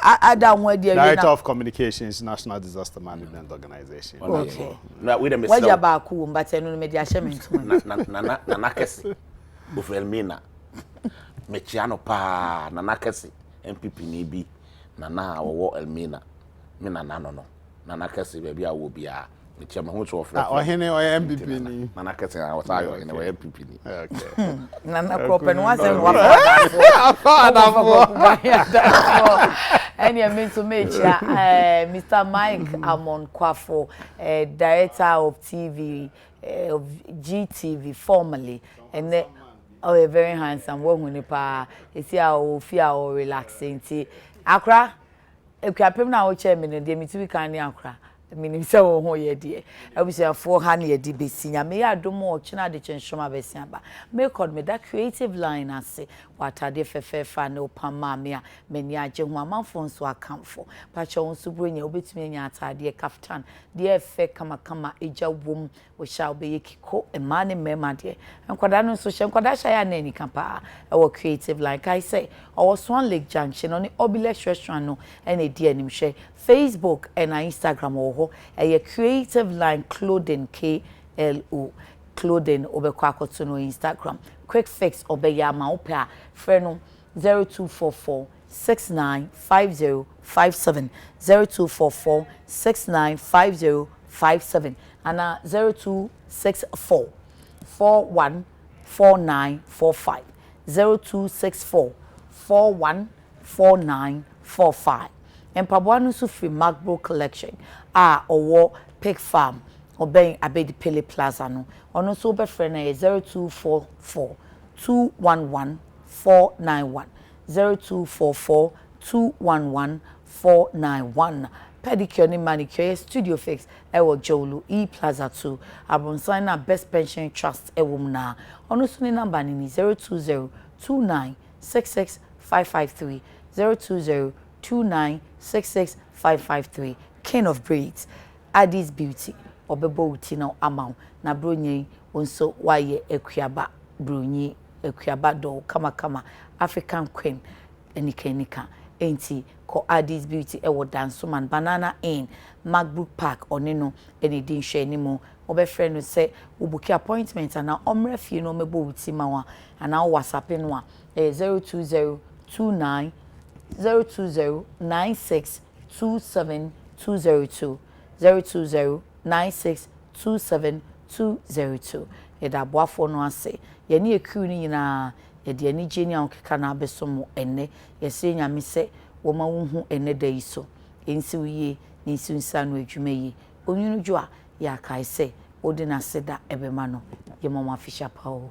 Adam Director of Communications National Disaster Management Organization. Okay. Now we dem What you ba ku but no media shame na kesi. Bufelmina. Mechiano pa na kesi MPP ni bi na wo Elmina. Me na no. Na kesi baby a wo bia. Chama ho to offer. Oh hene o MPP ni. Nana kese I was ayo hene o MPP ni. Okay. Nana crop and was and and you mean to meet Mr. Mike Amon Kwafo, director of TV of GTV formerly and then a very handsome woman pa is here feel relaxing tea. Accra, if you are na o chairman and they me to be kind Accra. minim se wo ho ye de abusiafo ha na ye di besinya me ya domo o china de Nsroma besia ba me call me that creative line ase watade fefefa na opama me a meni age ho amanfo nso akamfo pa che won so bronya obetumi anya atade kaftan de efe kama eja wom wo sha obeye kiko emane mema de enkwada no so enkwada sha ya na ni kampa e wo creative line kai say o Swan Lake Junction on the Obilex restaurant no ene di anim hwe Facebook and Instagram ho a creative line clothing KLO clothing obekwa akoto no Instagram quick fix obeya ma opa freno 0244 695057 0244 695057 and 0264 414945 0264 414945 Mpaboa so free MacBook collection owo Pig Farm obey Abedi Pele Plaza no ono so be friend na 0244 211 491 0244 211 491 pedicure ni manicure studio fix ewo Jolu E Plaza 2 abonsan na Best Pension Trust ewo na ono so ni number ni 020 29 66 553 020 2966553 King of Braids Addis Beauty obebo uti na amount na bronyi onso waye ekuaba bronyi ekuaba do kama African Queen enika enti ko Addis Beauty ewo Dansoman Banana Inn MacBook Park oneno eni din hwe ni mo obefre no se ubuki appointment na omre fie no mebo uti mawa ana WhatsApp no a 020 29 020 96 27 202 020 96 27 202 Eda boafo no ase ye ne ekru ni nyina ye de ani gye ni ankeka na abesom enne ye se nyame se wo ma wo hu enne da iso ensi wiye ni nsi nsa no adwuma yi onwunu dwo a ya kai se odi na seda ebema no ye mama fisha pawo